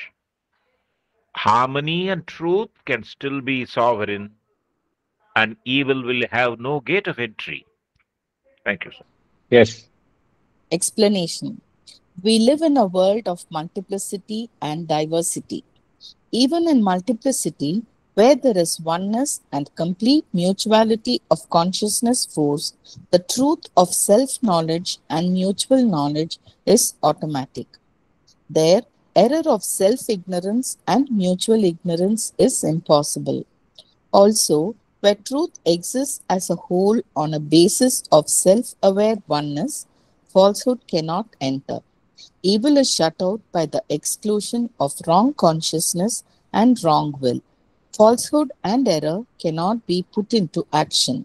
harmony and truth can still be sovereign, and evil will have no gate of entry. Thank you, sir. Yes. Explanation. We live in a world of multiplicity and diversity. Even in multiplicity, where there is oneness and complete mutuality of consciousness force, the truth of self-knowledge and mutual knowledge is automatic. There, error of self-ignorance and mutual ignorance is impossible. Also, where truth exists as a whole on a basis of self-aware oneness, falsehood cannot enter. Evil is shut out by the exclusion of wrong consciousness and wrong will. Falsehood and error cannot be put into action.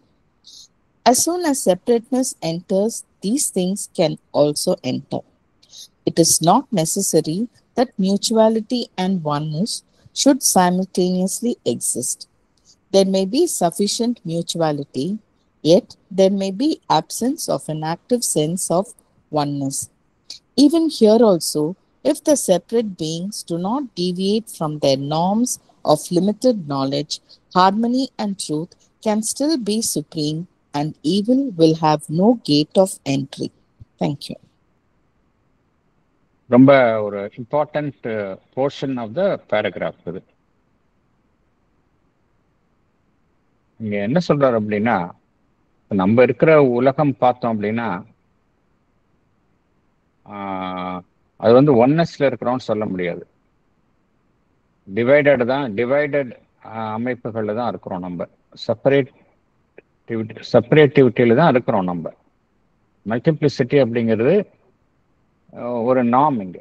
As soon as separateness enters, these things can also enter. It is not necessary that mutuality and oneness should simultaneously exist. There may be sufficient mutuality, yet there may be absence of an active sense of oneness. Even here also, if the separate beings do not deviate from their norms of limited knowledge, harmony and truth can still be supreme, and evil will have no gate of entry. Thank you. ரொம்ப ஒரு important portion of the paragraph இது. இங்க என்ன சொல்றாரு அப்படின்னா, நம்ம இருக்கிற உலகம் பார்த்தோம் அப்படின்னா அது வந்து ஒன்னஸ்ல இருக்கிறோம்னு சொல்ல முடியாது. டிவைடட் அமைப்புகள்ல தான் இருக்கிறோம். நம்ம செப்பரேட்டிவிட்டியில தான் இருக்கிறோம். நம்ம மல்டிப்ளிசிட்டி அப்படிங்கிறது ஒரு நாம். இங்க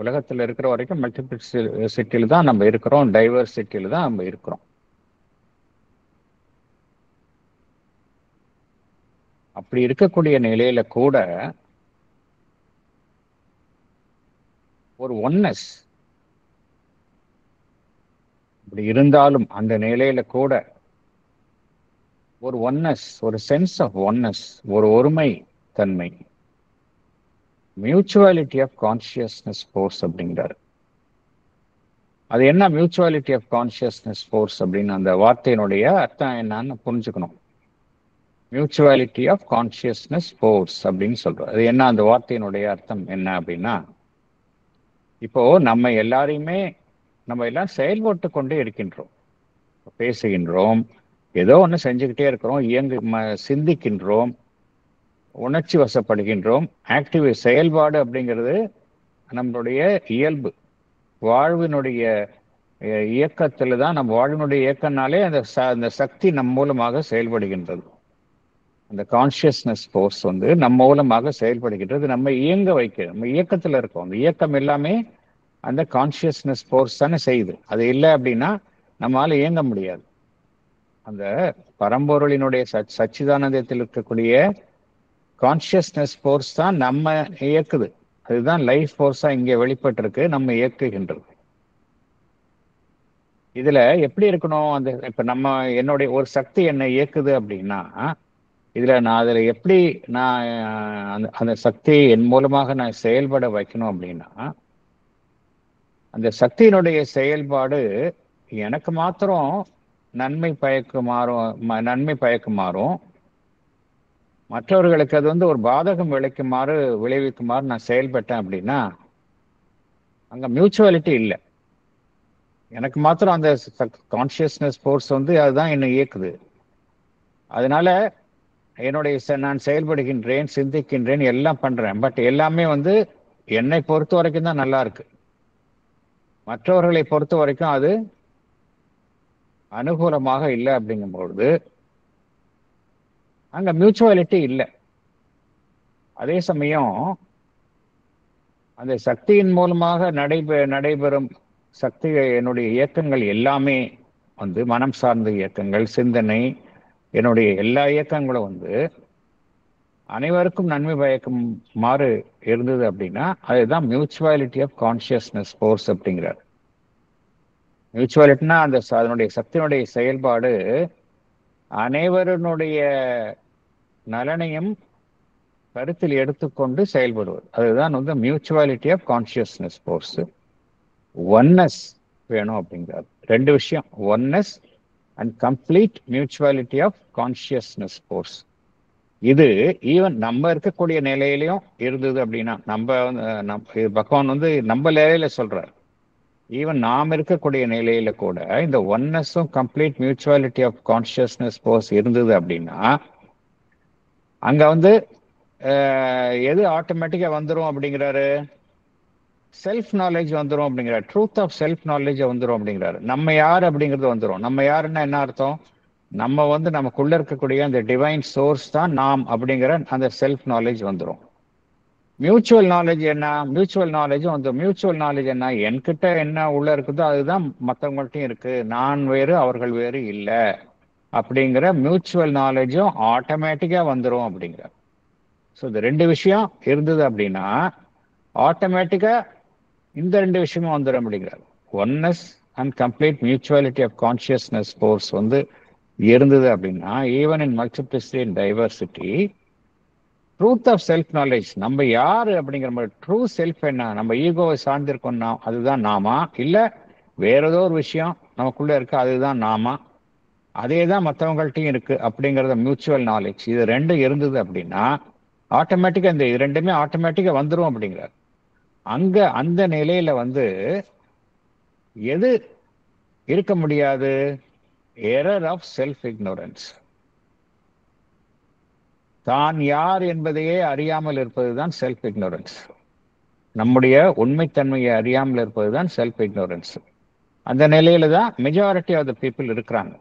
உலகத்தில் இருக்கிற வரைக்கும் மல்டிப்ளிசிட்டியில தான் நம்ம இருக்கிறோம், டைவர்சிட்டியில தான் நம்ம இருக்கிறோம். அப்படி இருக்கக்கூடிய நிலையில கூட ஒரு ஒன்னஸ், இப்படி இருந்தாலும் அந்த நிலையில கூட ஒரு ஒன்னஸ், ஒரு சென்ஸ் ஆஃப் ஒன்னஸ், ஒரு ஒருமை தன்மை, மியூச்சுவாலிட்டி ஆஃப் கான்சியஸ்னஸ் ஃபோர்ஸ் அப்படிங்கிறாரு. அது என்ன மியூச்சுவாலிட்டி ஆஃப் கான்சியஸ்னஸ் ஃபோர்ஸ் அப்படின்னு அந்த வார்த்தையினுடைய அர்த்தம் என்னன்னு புரிஞ்சுக்கணும். மியூச்சுவாலிட்டி ஆஃப் கான்சியஸ்னஸ் ஃபோர்ஸ் அப்படின்னு சொல்றோம். அது என்ன, அந்த வார்த்தையினுடைய அர்த்தம் என்ன அப்படின்னா, இப்போ நம்ம எல்லாம் செயல்பட்டு கொண்டே இருக்கின்றோம், பேசுகின்றோம், ஏதோ ஒன்று செஞ்சுக்கிட்டே இருக்கிறோம், சிந்திக்கின்றோம், உணர்ச்சி வசப்படுகின்றோம். ஆக்டிவ் செயல்பாடு அப்படிங்கிறது நம்மளுடைய இயல்பு. வாழ்வினுடைய இயக்கத்துல தான், நம்ம வாழ்வினுடைய இயக்கம்னாலே அந்த சக்தி நம் மூலமாக செயல்படுகின்றது. அந்த கான்சியஸ்னஸ் ஃபோர்ஸ் நம் மூலமாக செயல்படுகின்றது, நம்ம இயங்க வைக்கிறது. நம்ம இயக்கத்துல இருக்கோம், அந்த இயக்கம் எல்லாமே அந்த கான்சியஸ்னஸ் ஃபோர்ஸ் தானே செய்யுது. அது இல்லை அப்படின்னா நம்மளால இயங்க முடியாது. அந்த பரம்பொருளினுடைய சச்சிதானந்தத்தில் இருக்கக்கூடிய கான்சியஸ்னஸ் ஃபோர்ஸ் தான் நம்ம இயக்குது. அதுதான் லைஃப் ஃபோர்ஸா இங்கே வெளிப்பட்டு இருக்கு, நம்ம இயக்குகின்றது. இதுல எப்படி இருக்கணும், இப்ப என்னுடைய ஒரு சக்தி என்னை இயக்குது அப்படின்னா, அதுல எப்படி அந்த சக்தியை என் மூலமாக நான் செயல்பட வைக்கணும் அப்படின்னா, அந்த சக்தியினுடைய செயல்பாடு எனக்கு மாத்திரம் நன்மை பயக்குமாறும் மற்றவர்களுக்கு அது ஒரு பாதகம் விளைவிக்குமாறு நான் செயல்பட்டேன் அப்படின்னா அங்க மியூச்சுவாலிட்டி இல்லை. எனக்கு மாத்திரம் அந்த கான்சியஸ்னஸ் ஃபோர்ஸ் அதுதான் என்னை இயக்குது. அதனால நான் செயல்படுகின்றேன், சிந்திக்கின்றேன், எல்லாம் பண்றேன். பட் எல்லாமே என்னை பொறுத்த வரைக்கும் தான் நல்லா இருக்கு. மற்றவர்களை பொறுத்த வரைக்கும் அது அனுகூலமாக இல்லை. அப்படிங்கும்பொழுது அங்க மியூச்சுவாலிட்டி இல்லை. அதே சமயம் அந்த சக்தியின் மூலமாக நடைபெறும் என்னுடைய இயக்கங்கள் எல்லாமே மனம் சார்ந்த இயக்கங்கள், சிந்தனை, என்னுடைய எல்லா இயக்கங்களும் அனைவருக்கும் நன்மை பயக்குமாறு இருந்தது அப்படின்னா அதுதான் மியூச்சுவாலிட்டி ஆஃப் கான்சியஸ்னஸ் ஃபோர்ஸ் அப்படிங்கிறார். மியூச்சுவாலிட்டினா அதனுடைய சக்தியினுடைய செயல்பாடு அனைவருடைய நலனையும் கருத்தில் எடுத்துக்கொண்டு செயல்படுவது. அதுதான் mutuality of consciousness force. Oneness வேணும் அப்படிங்கிறார். ரெண்டு விஷயம், oneness and complete mutuality of consciousness force. இது ஈவன் நம்ம இருக்கக்கூடிய நிலையிலையும் இருந்தது அப்படின்னா, பகவான் நம்ம நிலையில சொல்றார், ஈவன் நாம் இருக்கக்கூடிய நிலையில கூட இந்த ஒன்னஸும் complete mutuality of consciousness force இருந்தது அப்படின்னா அங்க எது ஆட்டோமேட்டிக்கா வந்துடும் அப்படிங்கிறாரு, செல்ஃப் நாலேஜ் வந்துடும் அப்படிங்கிறாரு. ட்ரூத் ஆஃப் செல்ஃப் நாலேஜ் வந்துடும் அப்படிங்கிறாரு. நம்ம யார் அப்படிங்கிறது வந்துடும். நம்ம யாருன்னா என்ன அர்த்தம், நம்ம நமக்குள்ள இருக்கக்கூடிய அந்த டிவைன் சோர்ஸ் தான் நாம் அப்படிங்கிற அந்த செல்ஃப் நாலேஜ் வந்துடும். மியூச்சுவல் நாலேஜ் என்ன, மியூச்சுவல் நாலேஜ் என்ன, என்கிட்ட என்ன உள்ள இருக்குதோ அதுதான் மற்றவங்கள்ட்டையும் இருக்கு, நான் வேறு அவர்கள் வேறு இல்லை அப்படிங்கிற மியூச்சுவல் நாலேஜும் ஆட்டோமேட்டிக்கா வந்துடும் அப்படிங்கிற. ஸோ இந்த ரெண்டு விஷயம் இருந்தது அப்படின்னா ஆட்டோமேட்டிக்கா இந்த ரெண்டு விஷயமும் வந்துடும் அப்படிங்கிறார். Oneness and complete mutuality of consciousness force இருந்தது அப்படின்னா even in multiplicity and diversity truth of self knowledge, நம்ம யாரு அப்படிங்கிற மாதிரி ட்ரூ செல்ஃப் என்ன, நம்ம ஈகோவை சார்ந்திருக்கோம்னா அதுதான் நாமா, இல்லை வேற ஏதோ ஒரு விஷயம் நமக்குள்ள இருக்கு அதுதான் நாமா, அதே தான் மற்றவங்கள்ட்டையும் இருக்கு அப்படிங்கிறத மியூச்சுவல் நாலேஜ், இது ரெண்டும் இருந்தது அப்படின்னா ஆட்டோமேட்டிக்கா இந்த ரெண்டுமே ஆட்டோமேட்டிக்கா வந்துடும் அப்படிங்கிறார். அங்க அந்த நிலையில எது இருக்க முடியாது, எரர் ஆஃப் செல்ஃப் இக்னோரன்ஸ், தான் யார் என்பதையே அறியாமல் இருப்பதுதான் செல்ஃப் இக்னோரன்ஸ். நம்முடைய உண்மைத்தன்மையை அறியாமல் இருப்பதுதான் செல்ஃப் இக்னோரன்ஸ். அந்த நிலையில தான் மெஜாரிட்டி ஆஃப் த பீப்புள் இருக்கிறாங்க.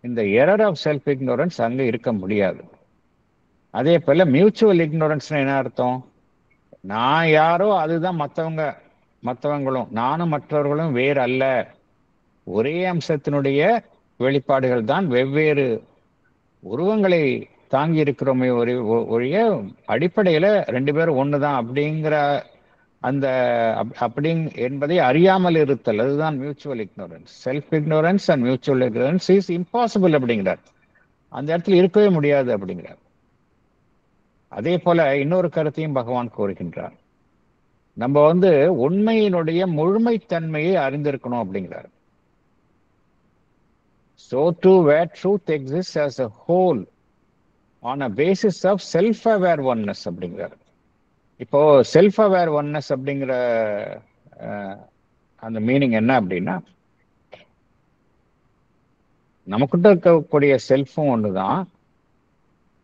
இந்த எரர் ஆஃப் செல்ஃப் இக்னோரன்ஸ் அங்க இருக்க முடியாது. அதே போல மியூச்சுவல் இக்னோரன்ஸ் என்ன அர்த்தம், நான் யாரோ அதுதான் மற்றவங்களும், நானும் மற்றவர்களும் வேறு அல்ல, ஒரே அம்சத்தினுடைய வெளிப்பாடுகள் தான், வெவ்வேறு உருவங்களை தாங்கி இருக்கிறோமே ஒழிய அடிப்படையில ரெண்டு பேரும் ஒண்ணுதான் அப்படிங்கிற அந்த என்பதை அறியாமல் இருத்தல், அதுதான் mutual ignorance. Self ignorance and mutual ignorance is impossible அப்படிங்கிறார். அந்த இடத்துல இருக்கவே முடியாது அப்படிங்கிறார். அதே போல இன்னொரு கருத்தையும் பகவான் கூறுகின்றார். நம்ம உண்மையினுடைய முழுமைத்தன்மையை அறிந்திருக்கணும் அப்படிங்கிறார். So too where truth exists as a whole on a basis of self-aware oneness அப்படிங்கிறார். இப்போ செல்ஃப் அவேர் ஒன்னஸ் அப்படிங்கிற அந்த மீனிங் என்ன அப்படின்னா, நமக்கிட்ட இருக்கக்கூடிய செல்ஃபும் ஒண்ணுதான்,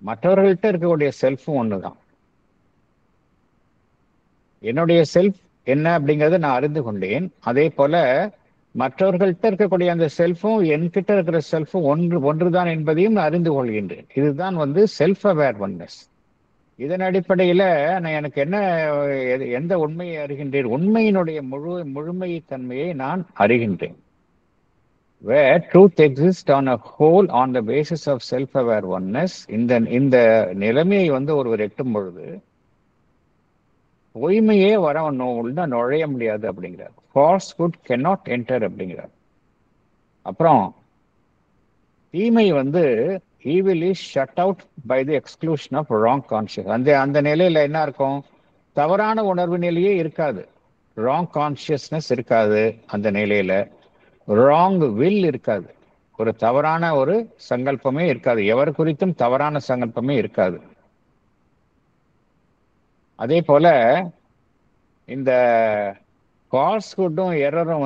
மற்றவர்கள்ட்ட இருக்கக்கூடிய செல்ஃபும் ஒண்ணுதான். என்னுடைய செல்ஃப் என்ன அப்படிங்கறத நான் அறிந்து கொண்டேன். அதே போல மற்றவர்கள்ட்ட இருக்கக்கூடிய அந்த செல்ஃபும் என்கிட்ட இருக்கிற செல்ஃபும் ஒன்றுதான் என்பதையும் நான் அறிந்து கொள்கின்றேன். இதுதான் செல்ஃப் அவேர் ஒன்னஸ். இதன் அடிப்படையில நான் எனக்கு எந்த உண்மையை அறிகின்றேன்? உண்மையினுடைய முழுமைத்தன்மையை நான் அறிகின்றேன். Where truth exists on a whole on the basis of self-aware oneness, இந்த நிலைமையை ஒருவர் எட்டும் பொழுது பொய்மையே நுழைய முடியாது அப்படிங்கிறார். Falsehood cannot enter அப்படிங்கிறார். அப்புறம் தீமை evil is shut out by the exclusion of wrong consciousness. அந்த நிலையில என்ன இருக்கும்? தவறான உணர்வு நிலையே இருக்காது, ராங் கான்சியஸ்னஸ் இருக்காது. அந்த நிலையில ராங் வில் இருக்காது, ஒரு தவறான ஒரு சங்கல்பமே இருக்காது, எவர் குறித்தும் தவறான சங்கல்பமே இருக்காது. அதே போல இந்த ஃபால்ஸ்ஹுட்டும் எரரும்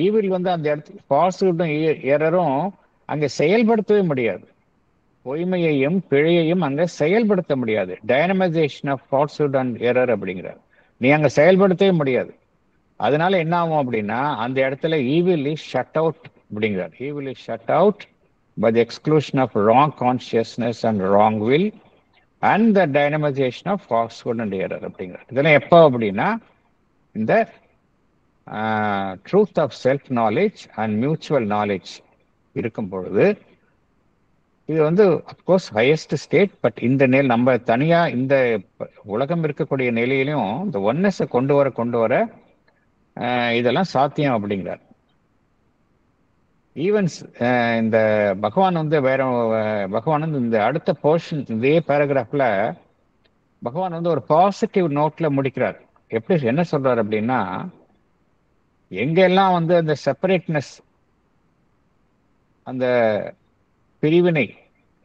ஈவில் அந்த இடத்துல ஃபால்ஸ்ஹுட்டும் எரரும் அங்க செயல்படுத்தவே முடியாது. பொய்மையையும் பிழையையும் அங்க செயல்படுத்த முடியாது. டைனமைசேஷன் ஆஃப் ஃபால்ஸ்ஹுட் அண்ட் எரர் அப்படிங்கிறார். நீ அங்க செயல்படுத்தவே முடியாது. அதனால என்ன ஆகும் அப்படின்னா, அந்த இடத்துல ஈவில் இஸ் ஷட் அவுட் அப்படிங்கிறார். Evil is shut out by the exclusion of wrong consciousness and wrong will and the dynamisation of falsehood and error அப்படிங்கிறார். இதெல்லாம் எப்போ அப்படின்னா, இந்த truth of self knowledge and mutual knowledge இருக்கும் பொழுது இது of course highest state. But இந்த நிலை நம்ம தனியா இந்த உலகம் இருக்கக்கூடிய நிலையிலையும் இந்த ஒன்னஸை கொண்டு வர இதெல்லாம் சாத்தியம் அப்படிங்கிறார். ஈவன்ஸ் இந்த பகவான் பகவான் இந்த அடுத்த போர்ஷன் இதே பேராகிராஃப்ல பகவான் ஒரு பாசிட்டிவ் நோட்ல முடிக்கிறார். எப்படி என்ன சொல்றாரு அப்படின்னா, எங்கெல்லாம் அந்த செப்பரேட்னஸ் அந்த பிரிவினை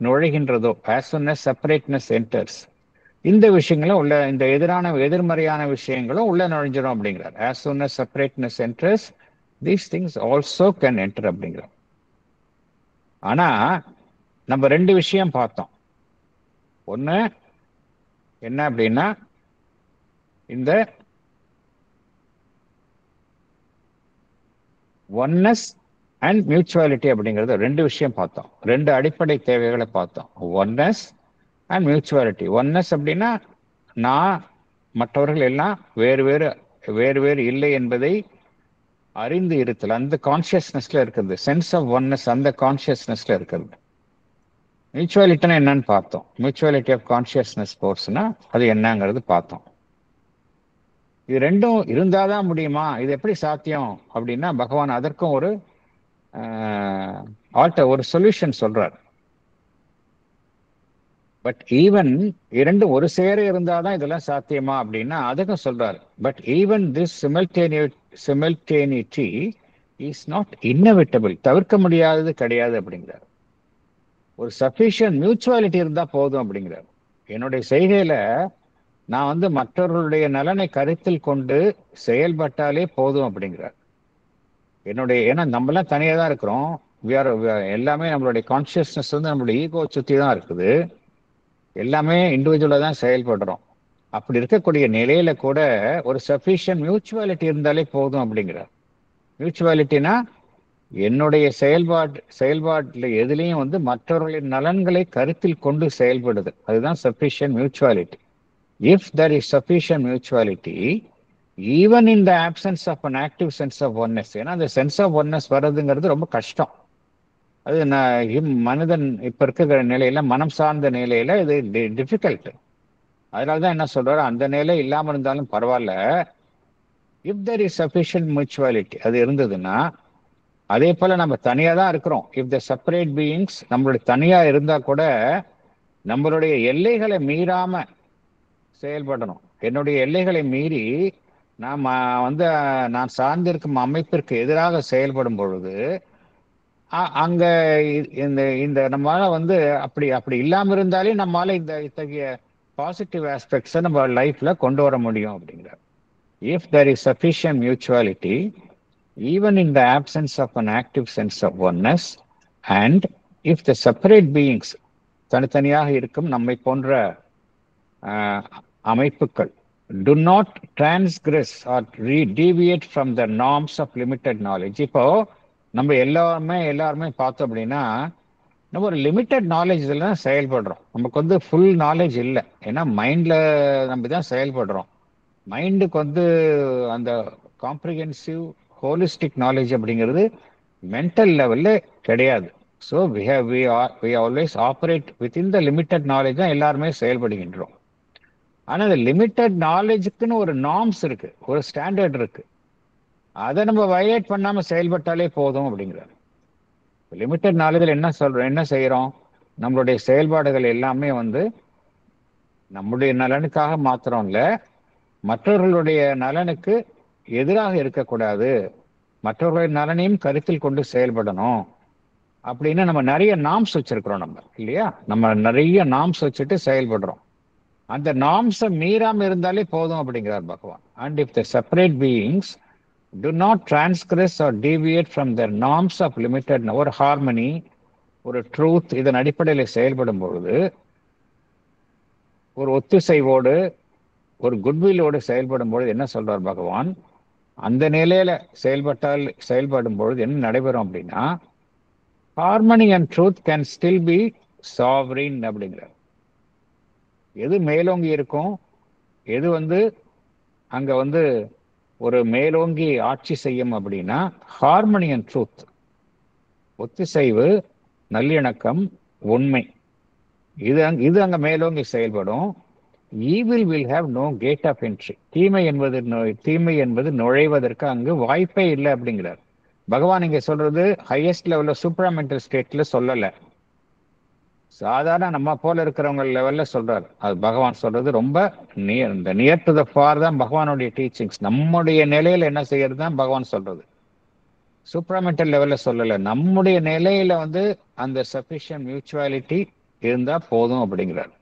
நுழைகின்றதோ, as soon as separateness enters, இந்த விஷயங்களும் இந்த எதிர்மறையான விஷயங்களும் உள்ள நுழைஞ்சிடும் அப்படிங்கிறார். as soon as separateness enters, these things also can enter அப்படிங்கிறார். ஆனா நம்ம ரெண்டு விஷயம் பார்த்தோம். ஒண்ணு என்ன அப்படின்னா, இந்த ஒன்னஸ் அண்ட் மியூச்சுவாலிட்டி அப்படிங்கிறது ரெண்டு விஷயம் பார்த்தோம். ரெண்டு அடிப்படை தேவைகளை பார்த்தோம், ஒன்னஸ் அண்ட் மியூச்சுவாலிட்டி. ஒன்னஸ் அப்படின்னா நான் மற்றவர்கள் எல்லாம் வேறு வேறு இல்லை என்பதை அறிந்து இருத்தல், அந்த கான்சியஸ்னஸ்ல இருக்கிறது. சென்ஸ் ஆஃப் ஒன்னஸ் அந்த கான்சியஸ்னஸ்ல இருக்கிறது. மியூச்சுவாலிட்டினா என்னன்னு பார்த்தோம். மியூச்சுவாலிட்டி ஆஃப் கான்சியஸ்னஸ் போர்ஸ்னா அது என்னங்கிறது பார்த்தோம். இது ரெண்டும் இருந்தாதான் முடியுமா? இது எப்படி சாத்தியம் அப்படின்னா, பகவான் அதற்கும் ஒரு சொல்யூஷன் சொல்றார். பட் ஈவன் இரண்டும் ஒரு சேர இருந்தாதான் இதெல்லாம் சாத்தியமா அப்படின்னா அதுக்கும் சொல்றாரு. But even this simultaneity is not inevitable, தவிர்க்க முடியாதது கிடையாது அப்படிங்கிறார். ஒரு சஃபிஷியன்ட் மியூச்சுவாலிட்டி இருந்தா போதும் அப்படிங்கிறார். என்னுடைய செய்கையில நான் மற்றவர்களுடைய நலனை கருத்தில் கொண்டு செயல்பட்டாலே போதும் அப்படிங்கிறார். ஏன்னா நம்மளாம் தனியா தான் இருக்கிறோம். எல்லாமே நம்மளுடைய கான்சியஸ்னஸ் நம்மளுடைய ஈகோ சுத்தி தான் இருக்குது. எல்லாமே இண்டிவிஜுவலா தான் செயல்படுறோம். அப்படி இருக்கக்கூடிய நிலையில கூட ஒரு சஃபிஷியன்ட் மியூச்சுவாலிட்டி இருந்தாலே போதும் அப்படிங்கிறார். மியூச்சுவாலிட்டினா என்னுடைய செயல்பாட்டுல எதுலையும் மற்றவர்களின் நலன்களை கருத்தில் கொண்டு செயல்படுது, அதுதான் sufficient mutuality. If there is sufficient mutuality even in the absence of an active sense of oneness. ஏன்னா அந்த சென்ஸ் ஆஃப் ஒன்னஸ் வர்றதுங்கிறது ரொம்ப கஷ்டம். அது மனிதன் இப்ப இருக்கிற நிலையில, மனம் சார்ந்த நிலையில இது டிஃபிகல்ட். அதனாலதான் என்ன சொல்றாரு, அந்த நிலை இல்லாம இருந்தாலும் பரவாயில்ல, if there is sufficient mutuality அது இருந்ததுன்னா, அதே போல நம்ம தனியா தான் இருக்கிறோம். இஃப் த செப்பரேட் பீயிங்ஸ் நம்மளுடைய தனியா இருந்தா கூட நம்மளுடைய எல்லைகளை மீறாம செயல்படணும். என்னுடைய எல்லைகளை மீறி நான் சார்ந்திருக்கும் அமைப்பிற்கு எதிராக செயல்படும் பொழுது அங்க இந்த இந்த நம்மளால அப்படி அப்படி இல்லாம இருந்தாலே நம்மளால இத்தகைய பாசிட்டிவ் ஆஸ்பெக்ட்ஸை நம்ம லைஃப்ல கொண்டு வர முடியும் அப்படிங்கிறார். If there is sufficient mutuality even in the absence of an active sense of oneness and if the separate beings தனித்தனியாக இருக்கும் நம்மை போன்ற அமைப்புகள் do not transgress or deviate from the norms of limited knowledge. இப்போ நம்ம எல்லாருமே பார்த்தோம் அப்படின்னா நம்ம ஒரு லிமிட்டட் நாலேஜ்ல தான் செயல்படுறோம். நமக்கு ஃபுல் நாலேஜ் இல்லை. ஏன்னா மைண்ட்ல நம்ம தான் செயல்படுறோம். மைண்டுக்கு அந்த காம்ப்ரிஹென்சிவ் ஹோலிஸ்டிக் நாலேஜ் அப்படிங்கிறது மென்டல் லெவல்ல கிடையாது. So we always operate within the limited knowledge தான் எல்லாருமே செயல்படுகின்றோம். ஆனா அந்த லிமிட்டட் நாலேஜுக்குன்னு ஒரு நார்ம்ஸ் இருக்கு, ஒரு ஸ்டாண்டர்ட் இருக்கு. அதை நம்ம வயலேட் பண்ணாம செயல்பட்டாலே போதும் அப்படிங்கிறார். லிமிட்டட் நாலேஜில் என்ன செய்யறோம்? நம்மளுடைய செயல்பாடுகள் எல்லாமே நம்முடைய நலனுக்காக மாத்திரம் இல்ல, மற்றவர்களுடைய நலனுக்கு எதிராக இருக்கக்கூடாது, மற்றவர்களுடைய நலனையும் கருத்தில் கொண்டு செயல்படணும் அப்படின்னு நம்ம நிறைய நார்ம்ஸ் வச்சிருக்கிறோம். நம்ம இல்லையா, நம்ம நிறைய நார்ம்ஸ் வச்சுட்டு செயல்படுறோம். அந்த நார்ம்ஸை மீறாம இருந்தாலே போதும் அப்படிங்கிறார் பகவான். And if the separate beings do not transgress or deviate from the norms of limited, ஒரு ஹார்மனி, ஒரு ட்ரூத், இதன் அடிப்படையில் செயல்படும் பொழுது, ஒரு ஒத்துசைவோடு ஒரு குட்வில்லோடு செயல்படும் பொழுது என்ன சொல்றார் பகவான்? அந்த நிலையில செயல்படும் பொழுது என்ன நடைபெறும் அப்படின்னா, harmony and truth can still be sovereign அப்படிங்கிறார். எது மேலோங்கி இருக்கும், எது அங்க ஒரு மேலோங்கி ஆட்சி செய்யும் அப்படின்னா ஹார்மனி அண்ட் ட்ரூத், ஒத்திசைவு, நல்லிணக்கம், உண்மை, இது அங்க மேலோங்கி செயல்படும். Evil will have no gate of entry. தீமை என்பது நுழைவதற்கு அங்கு வாய்ப்பே இல்லை அப்படிங்கிறார் பகவான். இங்க சொல்றது ஹையஸ்ட் லெவல்ல சூப்பராமெண்டல் ஸ்டேட்ல சொல்லல, சாதாரண நம்ம போல இருக்கிறவங்க லெவல்ல சொல்றாரு. அது பகவான் சொல்றது ரொம்ப நியர் டு த ஃபார் தான் பகவானுடைய டீச்சிங்ஸ். நம்முடைய நிலையில என்ன செய்யறது தான் பகவான் சொல்றது. சூப்பராமெண்டல் லெவல்ல சொல்லல, நம்முடைய நிலையில அந்த சஃபிஷியன்ட் மியூச்சுவாலிட்டி இருந்தா போதும் அப்படிங்கிறார்.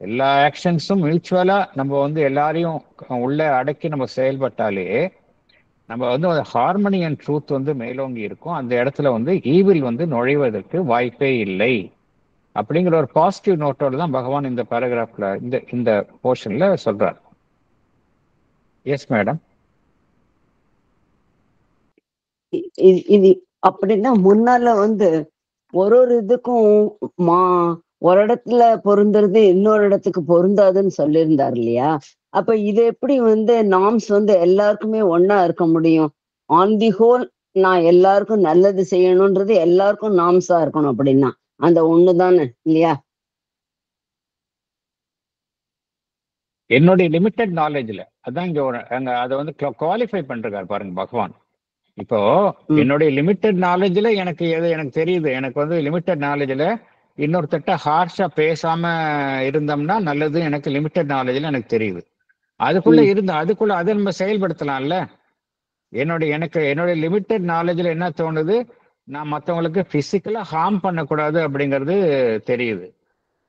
எல்லா ஆக்ஷன்ஸும் மியூச்சுவலா நம்ம எல்லாரையும் உள்ள அடக்கி நம்ம செயல்பட்டாலே நம்ம ஹார்மனி அண்ட் ட்ரூத் மேலோங்கி இருக்கும். அந்த இடத்துல ஈவில் நுழைவதற்கு வாய்ப்பே இல்லை அப்படிங்கிற ஒரு பாசிட்டிவ் நோட்டோட தான் பகவான் இந்த பேராகிராஃப்ல இந்த போர்ஷன்ல சொல்றார். Yes madam. இது அப்படின்னா முன்னால ஒரு இதுக்கும் ஒரு இடத்துல பொருந்துறது இன்னொரு இடத்துக்கு பொருந்தாதுன்னு சொல்லியிருந்தார் இல்லையா? அப்ப இது எப்படி நார்ம்ஸ் எல்லாருக்குமே ஒன்னா இருக்க முடியும்? ஆன் தி ஹோல் நான் எல்லாருக்கும் நல்லது செய்யணும்ன்றது எல்லாருக்கும் நார்ம்ஸா இருக்கணும் அப்படின்னா அந்த ஒண்ணுதானே இல்லையா? என்னுடைய லிமிட்டட் நாலேஜ்ல அதான் இங்க அதை குவாலிஃபை பண்றாரு பாருங்க பகவான். இப்போ என்னுடைய லிமிட்டட் நாலேஜ்ல எனக்கு தெரியுது, எனக்கு லிமிட்டட் நாலேஜ்ல இன்னொருத்தட்ட ஹார்ஷா பேசாம இருந்தோம்னா நல்லது. எனக்கு லிமிட்டட் நாலேஜ்ல எனக்கு தெரியுது. அதுக்குள்ள அதை நம்ம செயல்படுத்தலாம்ல. என்னுடைய லிமிட்டட் நாலேஜ்ல என்ன தோணுது, நான் மற்றவங்களுக்கு பிசிக்கலா ஹார்ம் பண்ணக்கூடாது அப்படிங்கிறது தெரியுது.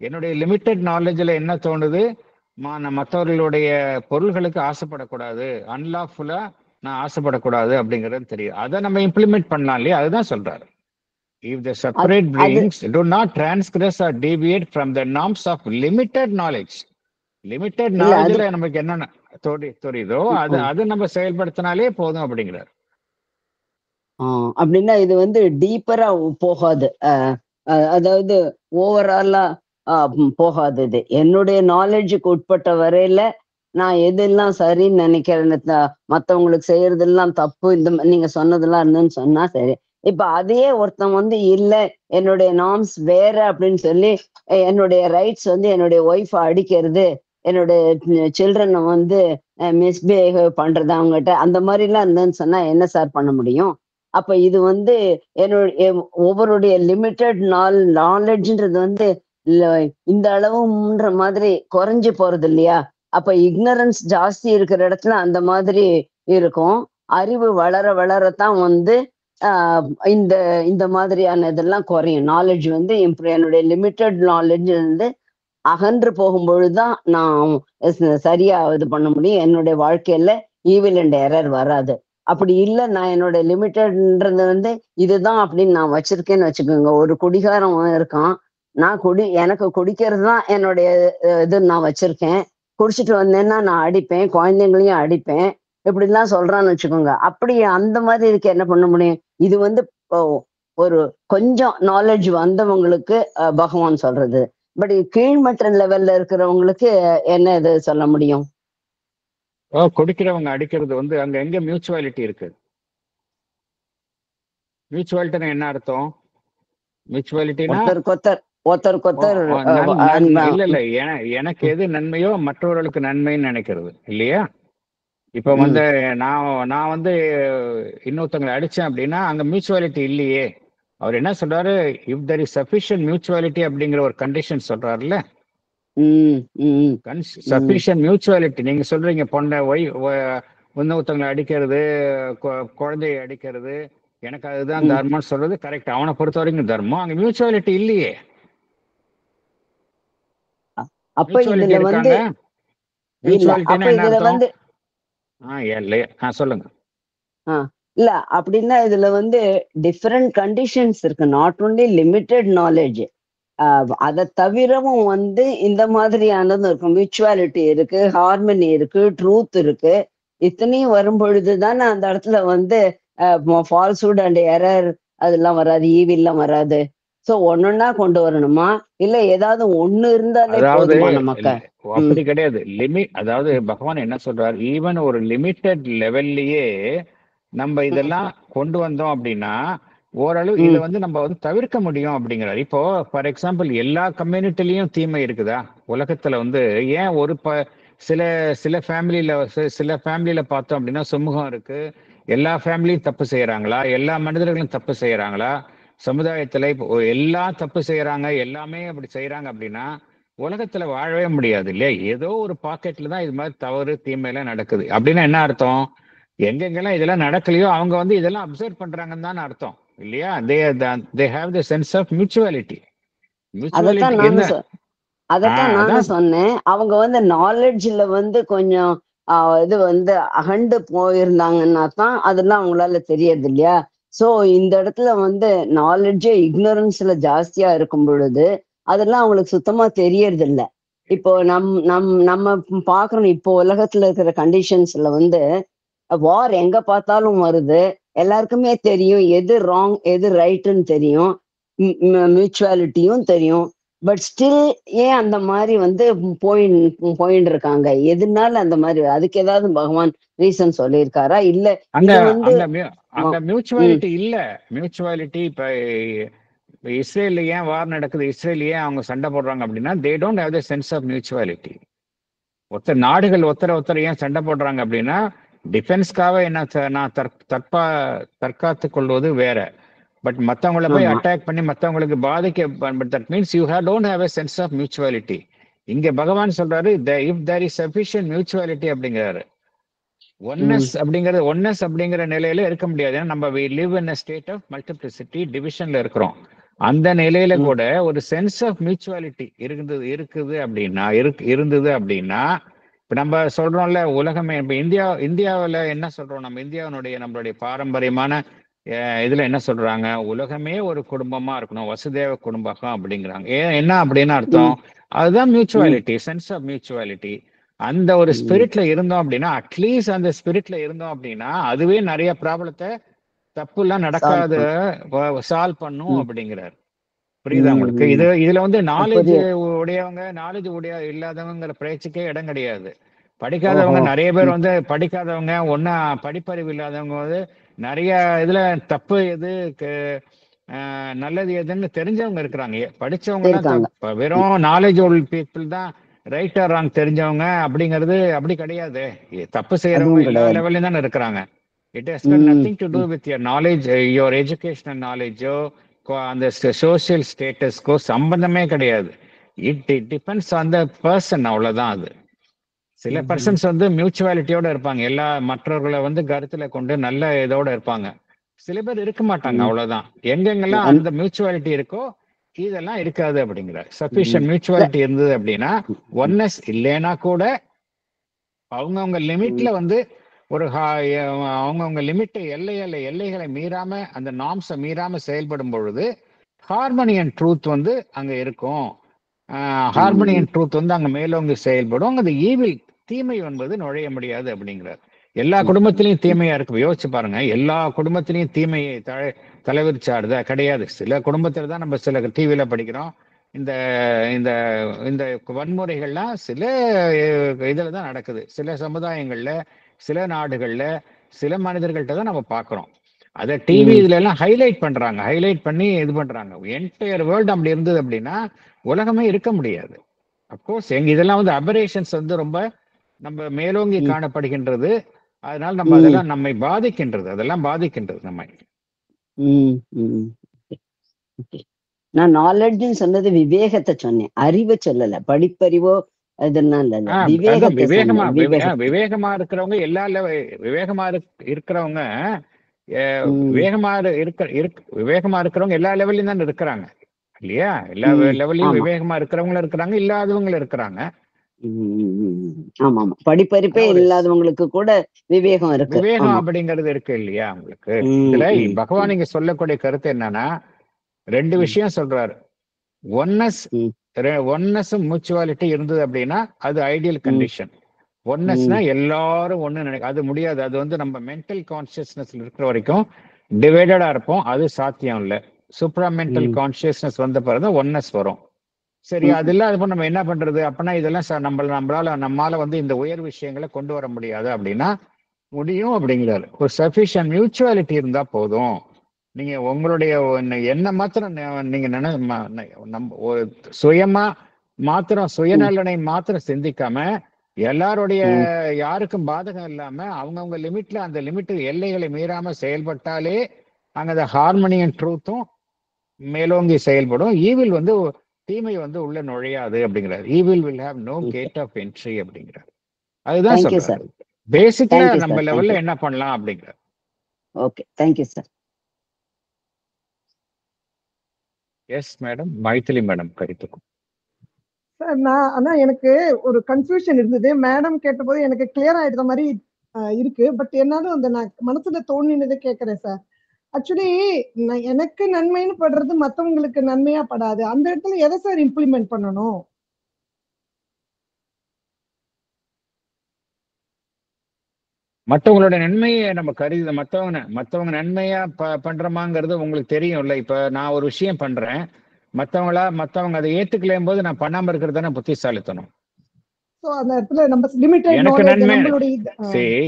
என்னுடைய லிமிட்டட் நாலேஜ்ல என்ன தோணுது, நான் மற்றவர்களுடைய பொருள்களுக்கு ஆசைப்படக்கூடாது, அன்லாஃபுல்லா நான் ஆசைப்படக்கூடாது அப்படிங்கிறது தெரியுது. அதை நம்ம இம்ப்ளிமெண்ட் பண்ணலாம் இல்லையா? அதுதான் சொல்றாரு. If the separate beings do not transgress or deviate from the norms of limited knowledge, limited நாலேஜ்ல நமக்கு என்ன தெரியுதோ அது நம்ம செயல்படுத்தினாலே போதும் அப்படிங்கிறார். அப்படின்னா இது டீப்பரா போகாது, அதாவது ஓவராலா போகாது. இது என்னுடைய நாலேஜுக்கு உட்பட்ட வரையில நான் எதெல்லாம் சரின்னு நினைக்கிறேன், மற்றவங்களுக்கு செய்யறதெல்லாம் தப்பு, இந்த நீங்க சொன்னதெல்லாம் இருந்துன்னு சொன்னா சரி. இப்ப அதையே ஒருத்தன் இல்ல என்னுடைய நார்ம்ஸ் வேற அப்படின்னு சொல்லி என்னுடைய ரைட்ஸ் என்னுடைய ஒய்ஃபை அடிக்கிறது, என்னுடைய சில்ட்ரனை மிஸ்பிஹேவ் பண்றது அவங்ககிட்ட அந்த மாதிரி எல்லாம் இருந்ததுன்னு சொன்னா என்ன சார் பண்ண முடியும்? அப்ப இது வந்து என்னுடைய ஒவ்வொருடைய லிமிட்டெட் நாலேஜ்ன்றது வந்து இந்த அளவுன்ற மாதிரி குறைஞ்சு போறது இல்லையா? அப்ப இக்னரன்ஸ் ஜாஸ்தி இருக்கிற இடத்துல அந்த மாதிரி இருக்கும். அறிவு வளர வளரத்தான் வந்து இந்த இந்த மாதிரியான இதெல்லாம் குறையும். நாலேஜ் வந்து என்னுடைய லிமிட்டெட் நாலேஜ் வந்து அகன்று போகும்பொழுதுதான் நான் சரியா இது பண்ண முடியும். என்னுடைய வாழ்க்கையில ஈவில் அண்ட் எரர் வராது. அப்படி இல்லை, நான் என்னோட லிமிட்டட்ன்றது வந்து இதுதான் அப்படின்னு நான் வச்சிருக்கேன்னு வச்சுக்கோங்க. ஒரு குடிகாரம் இருக்கான், நான் எனக்கு குடிக்கிறது தான் என்னுடைய இது நான் வச்சிருக்கேன். குடிச்சிட்டு வந்தேன்னா நான் அடிப்பேன், குழந்தைங்களையும் அடிப்பேன், இப்படிலாம் சொல்றான்னு வச்சுக்கோங்க. அப்படி அந்த மாதிரி இதுக்கு என்ன பண்ண முடியும்? இது வந்து ஒரு கொஞ்சம் நாலேஜ் வந்தவங்களுக்கு பகவான் சொல்றது. பட் கீழ்மட்ட லெவல்ல இருக்கிறவங்களுக்கு என்ன இது சொல்ல முடியும்? குடிக்கிறவங்க அடிக்கிறது வந்து அங்க எங்க மியூச்சுவாலிட்டி இருக்கு? மியூச்சுவாலிட்டினா என்ன அர்த்தம்? மியூச்சுவாலிட்டினா ஒருத்தருக்கொத்தர் இல்ல இல்ல, எனக்கு எது நன்மையோ மற்றவர்களுக்கு நன்மைன்னு நினைக்கிறது இல்லையா? இப்ப வந்து நான் வந்து இன்னொருத்தவங்களை அடிச்சேன் அப்படின்னா அங்க மியூச்சுவாலிட்டி இல்லையே. அவர் என்ன சொல்றாரு? If there is sufficient mutuality அப்படிங்கிற ஒரு கண்டிஷன் சொல்றாருல்ல. சஃபிஷியன்ட் மியூச்சுவாலிட்டி நீங்க சொல்றீங்க, இன்னொருத்தவங்களை அடிக்கிறது, குழந்தையை அடிக்கிறது, எனக்கு அதுதான் தர்மம்னு சொல்றது கரெக்ட். அவனை பொறுத்த வரைக்கும் தர்மம். அங்க மியூச்சுவாலிட்டி இல்லையே. அப்ப இதுல வந்து சொல்லுங்க. இல்ல அப்படின்னா இதுல வந்து டிஃபரெண்ட் கண்டிஷன்ஸ் இருக்கு. நாட் ஒன்லி லிமிட்டெட் நாலேஜ், அதை தவிரவும் வந்து இந்த மாதிரியானதும் இருக்கும். மியூச்சுவாலிட்டி இருக்கு, ஹார்மனி இருக்கு, ட்ரூத் இருக்கு. இத்தனையும் வரும் பொழுதுதானே அந்த இடத்துல வந்து ஃபால்ஸ்ஹுட் அண்ட் எரர் அதெல்லாம் வராது, ஈவில்லாம் வராது. சோ ஒன்னொன்னா கொண்டு வரணுமா, இல்ல ஏதாவது ஒண்ணு இருந்தாலே போதுமா நமக்கு? அப்படி கிடையாது. அதாவது பகவான் என்ன சொல்றாரு, ஈவன் ஒரு லிமிட்டெட் லெவல்லயே நம்ம இதெல்லாம் கொண்டு வந்தோம் அப்படின்னா ஓரளவு இதை வந்து நம்ம வந்து தவிர்க்க முடியும் அப்படிங்கிறாரு. இப்போ ஃபார் எக்ஸாம்பிள் எல்லா கம்யூனிட்டிலையும் தீமை இருக்குதா உலகத்துல? வந்து ஏன் ஒரு சில ஃபேமிலியில பார்த்தோம் அப்படின்னா சுமூகம் இருக்கு, எல்லா ஃபேமிலியும் தப்பு செய்யறாங்களா? எல்லா மனிதர்களும் தப்பு செய்யறாங்களா? சமுதாயத்துல இப்போ எல்லாம் தப்பு செய்யறாங்க, எல்லாமே அப்படி செய்யறாங்க அப்படின்னா உலகத்துல வாழவே முடியாது இல்லையா? ஏதோ ஒரு பாக்கெட்ல தான் இது மாதிரி தவறு தீமையெல்லாம் நடக்குது. அப்படின்னா என்ன அர்த்தம்? எங்கெங்கெல்லாம் இதெல்லாம் நடக்கலையோ அவங்க வந்து இதெல்லாம் அப்சர்வ் பண்றாங்கன்னு தான் அர்த்தம் இல்லையா? they have the sense of mutuality. அதத்தான் நானும் சொன்னேன். அவங்க வந்து நாலேஜ்ல வந்து கொஞ்சம் இது வந்து அகண்டு போயிருந்தாங்கன்னா தான் அதெல்லாம் அவங்களால தெரியாது இல்லையா? சோ இந்த இடத்துல வந்து நாலேஜே இக்னோரன்ஸ்ல ஜாஸ்தியா இருக்கும் பொழுது அதெல்லாம் அவங்களுக்கு சுத்தமா தெரியறது இல்லை. இப்போ நம்ம பாக்குறோம், இப்போ உலகத்துல இருக்கிற கண்டிஷன்ஸ்ல வந்து வார் எங்க பார்த்தாலும் வருது. எல்லாருக்குமே தெரியும் எது ராங் எது ரைட்டுன்னு தெரியும், மியூச்சுவாலிட்டியும் தெரியும். பட் ஸ்டில் ஏன் அந்த மாதிரி வந்து போயின்னு இருக்காங்க? எதுனால அந்த மாதிரி? அதுக்கு ஏதாவது பகவான் ரீசன் சொல்லியிருக்காரா? இல்ல அங்க மியூச்சுவாலிட்டி இல்ல. மியூச்சுவாலிட்டி இப்ப இஸ்ரேல் ஏன் வார் நடக்குது, இஸ்ரேல் ஏன் அவங்க சண்டை போடுறாங்க அப்படின்னா they don't have the sense of mutuality. நாடுகள் ஒருத்தர் ஏன் சண்டை போடுறாங்க அப்படின்னா டிஃபென்ஸ்க்காக என்ன நான் தற்காத்து கொள்வது வேற. பட் மற்றவங்களை போய் அட்டாக் பண்ணி மற்றவங்களுக்கு that means you don't have a sense of mutuality. இங்க பகவான் சொல்றாரு if there is sufficient mutuality அப்படிங்கிறாரு. ஒன்னஸ் அப்படிங்கிற நிலையில இருக்க முடியாது. ஏன்னா நம்ம we live in a state of multiplicity, டிவிஷன்ல இருக்கிறோம். அந்த நிலையில கூட ஒரு சென்ஸ் ஆஃப் மியூச்சுவாலிட்டி இருந்தது அப்படின்னா இப்ப நம்ம சொல்றோம்ல உலகமே. இப்ப இந்தியாவில் என்ன சொல்றோம்? நம்மளுடைய பாரம்பரியமான இதுல என்ன சொல்றாங்க? உலகமே ஒரு குடும்பமா இருக்கணும், வசுதேவ குடும்பம் அப்படிங்கிறாங்க. என்ன அப்படின்னு அர்த்தம்? அதுதான் மியூச்சுவாலிட்டி, சென்ஸ் ஆஃப் மியூச்சுவாலிட்டி. அந்த ஒரு ஸ்பிரிட்ல இருந்தோம் அப்படின்னா, அட்லீஸ்ட் அந்த ஸ்பிரிட்ல இருந்தோம் அப்படின்னா அதுவே நிறைய ப்ராப்ளத்தை தப்பு எல்லாம் நடக்காத சால்வ் பண்ணும் அப்படிங்கிறார். புரியுதா உங்களுக்கு? இதுல வந்து நாலேஜ் இல்லாதவங்கிற பேச்சுக்கே இடம் கிடையாது. படிக்காதவங்க நிறைய பேர் வந்து படிக்காதவங்க, ஒன்னா படிப்பறிவு இல்லாதவங்க வந்து நிறைய இதுல தப்பு எது நல்லது எதுன்னு தெரிஞ்சவங்க இருக்கிறாங்க. படிச்சவங்க எல்லாம் வெறும் நாலேஜ் பீப்புள் தான் ரைட் ஆர் ராங் தெரிஞ்சவங்க அப்படிங்கிறது அப்படி கிடையாது. தப்பு செய்யறவங்க அதுவும் எல்லா கிடையாது. லெவல்லையும் தானே இருக்கிறாங்க. It has got nothing to do with your knowledge, your educational நாலேஜோ அந்த சோசியல் ஸ்டேட்டஸ்க்கோ சம்பந்தமே கிடையாது. It depends on the person, அவ்வளவுதான். அது சில பர்சன்ஸ் வந்து மியூச்சுவாலிட்டியோட இருப்பாங்க, எல்லா மற்றவர்களை வந்து கருத்துல கொண்டு நல்ல இதோட இருப்பாங்க. சில பேர் இருக்க மாட்டாங்க, அவ்வளவுதான். எங்கெங்கெல்லாம் அந்த மியூச்சுவாலிட்டி இருக்கோ இதெல்லாம் இருக்காது அப்படிங்கிற. சஃபிஷியன்ட் மியூச்சுவாலிட்டி இருந்தது அப்படின்னா, ஒன்னஸ் இல்லைன்னா கூட அவங்கவுங்க லிமிட்ல வந்து ஒரு அவங்கவுங்க லிமிட்டை எல்லைகளை மீறாம, அந்த நார்ம்ஸை மீறாம செயல்படும் பொழுது ஹார்மனி அண்ட் ட்ரூத் வந்து அங்க இருக்கும். ஹார்மனி அண்ட் ட்ரூத் வந்து அங்க மேலோங்கி செயல்படும். அது ஈவில், தீமை என்பது நுழைய முடியாது அப்படிங்கிறார். எல்லா குடும்பத்திலையும் தீமையா இருக்கு, யோசிச்சு பாருங்க. எல்லா குடும்பத்திலையும் தீமையை தலைவிரிச்சாடுதா? கிடையாது. சில குடும்பத்துல தான் நம்ம சில டிவியில படிக்கிறோம், இந்த இந்த இந்த வன்முறைகள்லாம் சில இதுல தான் நடக்குது. சில சமுதாயங்கள்ல, சில நாடுகள்ல, சில மனிதர்கள்ட்ட தான் நம்ம பாக்குறோம். அதை டிவி இதுல எல்லாம் ஹைலைட் பண்றாங்க, ஹைலைட் பண்ணி இது பண்றாங்க. என்டையர் வேர்ல்டு அப்படி இருந்தது அப்படின்னா உலகமே இருக்க முடியாது. அப்கோர்ஸ் இதெல்லாம் வந்து அபரேஷன்ஸ் வந்து ரொம்ப நம்ம மேலோங்கி காணப்படுகின்றது. அதனால நம்ம அதெல்லாம் நம்மை பாதிக்கின்றது, அதெல்லாம் பாதிக்கின்றது நம்மை. நான் நாலெட்ஜ்னு சொன்னது விவேகத்தை சொன்னேன், அறிவை சொல்லல, படிப்பறிவோ இதெல்லாம் இல்ல. விவேகமா இருக்கிறவங்க எல்லா விவேகமா இருக்கிறவங்க விவேகமா இருக்கிறவங்க எல்லா லெவல்லையும் தான் இருக்கிறாங்க இல்லையா? எல்லா லெவல்லையும் விவேகமா இருக்கிறவங்களும் இருக்கிறாங்க, இல்லாதவங்களும் இருக்கிறாங்க. ஆமா ஆமா, படிப்பறிப்பே இல்லாதவங்களுக்கு கூட விவேகம் இருக்கு. விவேகம் அப்படிங்கிறது இருக்கு இல்லையா உங்களுக்கு? இதுல பகவான் இங்க சொல்லக்கூடிய கருத்து என்னன்னா, ரெண்டு விஷயம் சொல்றாரு. ஒன்னஸும் மியூச்சுவாலிட்டி இருந்தது அப்படின்னா அது ஐடியல் கண்டிஷன். ஒன்னஸ்னா எல்லாரும் ஒண்ணு நினைக்க, அது முடியாது. அது வந்து நம்ம மென்டல் கான்சியஸ்னஸ்ல இருக்கிற வரைக்கும் டிவைடடா இருப்போம், அது சாத்தியம் இல்லை. சூப்பரா மென்டல் கான்சியஸ்னஸ் வந்த பிறகு ஒன்னஸ் வரும். சரி, அது இல்லாத நம்ம என்ன பண்றது? அப்படின்னா இதெல்லாம் நம்மளால வந்து இந்த உயர் விஷயங்களை கொண்டு வர முடியாது அப்படின்னா முடியும் அப்படிங்கிறாரு. ஒரு சஃபிஷியன்ட் மியூச்சுவாலிட்டி இருந்தா போதும். நீங்க உங்களுடைய என்ன மாத்திரம் நீங்க சுயமா மாத்திரம், சுயநலனை மாத்திரம் சிந்திக்காம, எல்லாருடைய யாருக்கும் பாதகம் இல்லாம அவங்கவுங்க லிமிட்ல, அந்த லிமிட் எல்லைகளை மீறாம செயல்பட்டாலே அங்க ஹார்மனி அண்ட் ட்ரூத்தும் மேலோங்கி செயல்படும். ஈவில் வந்து, தீமை வந்து உள்ள நுழையாது அப்படிங்கிறார். Evil will have no gate of entry அப்படிங்கிறார். அதுதான் சொல்றாரு. பேசிக்கலா நம்ம லெவல்ல என்ன பண்ணலாம் அப்படிங்கிறார். Okay, thank you sir. Yes madam, Maithili madam கருத்துக்கும். சார், ஆனா எனக்கு ஒரு கன்ஃபியூஷன் இருந்தது. மேடம் கேட்டபோது எனக்கு கிளியர் ஆயிடுற மாதிரி இருக்கு. பட் என்னாலும் அந்த நான் மனசுல தோணினதை கேட்கறேன் சார். ஆக்சுவலி எனக்கு நன்மைன்னு படுறது மற்றவங்களுக்கு நன்மையா படாது. அந்த இடத்துல எதை சார் இம்ப்ளிமெண்ட் பண்ணணும்? மற்றவங்களோட நன்மையை நம்ம கருதி மற்றவங்க நன்மையா பண்றோமாங்கிறது உங்களுக்கு தெரியும்ல. இப்ப நான் ஒரு விஷயம் பண்றேன், மற்றவங்க அதை ஏத்துக்கலையும் போது நான் பண்ணாம இருக்கிறது தானே புத்திசாலித்தனம். எனக்கு நன்மை,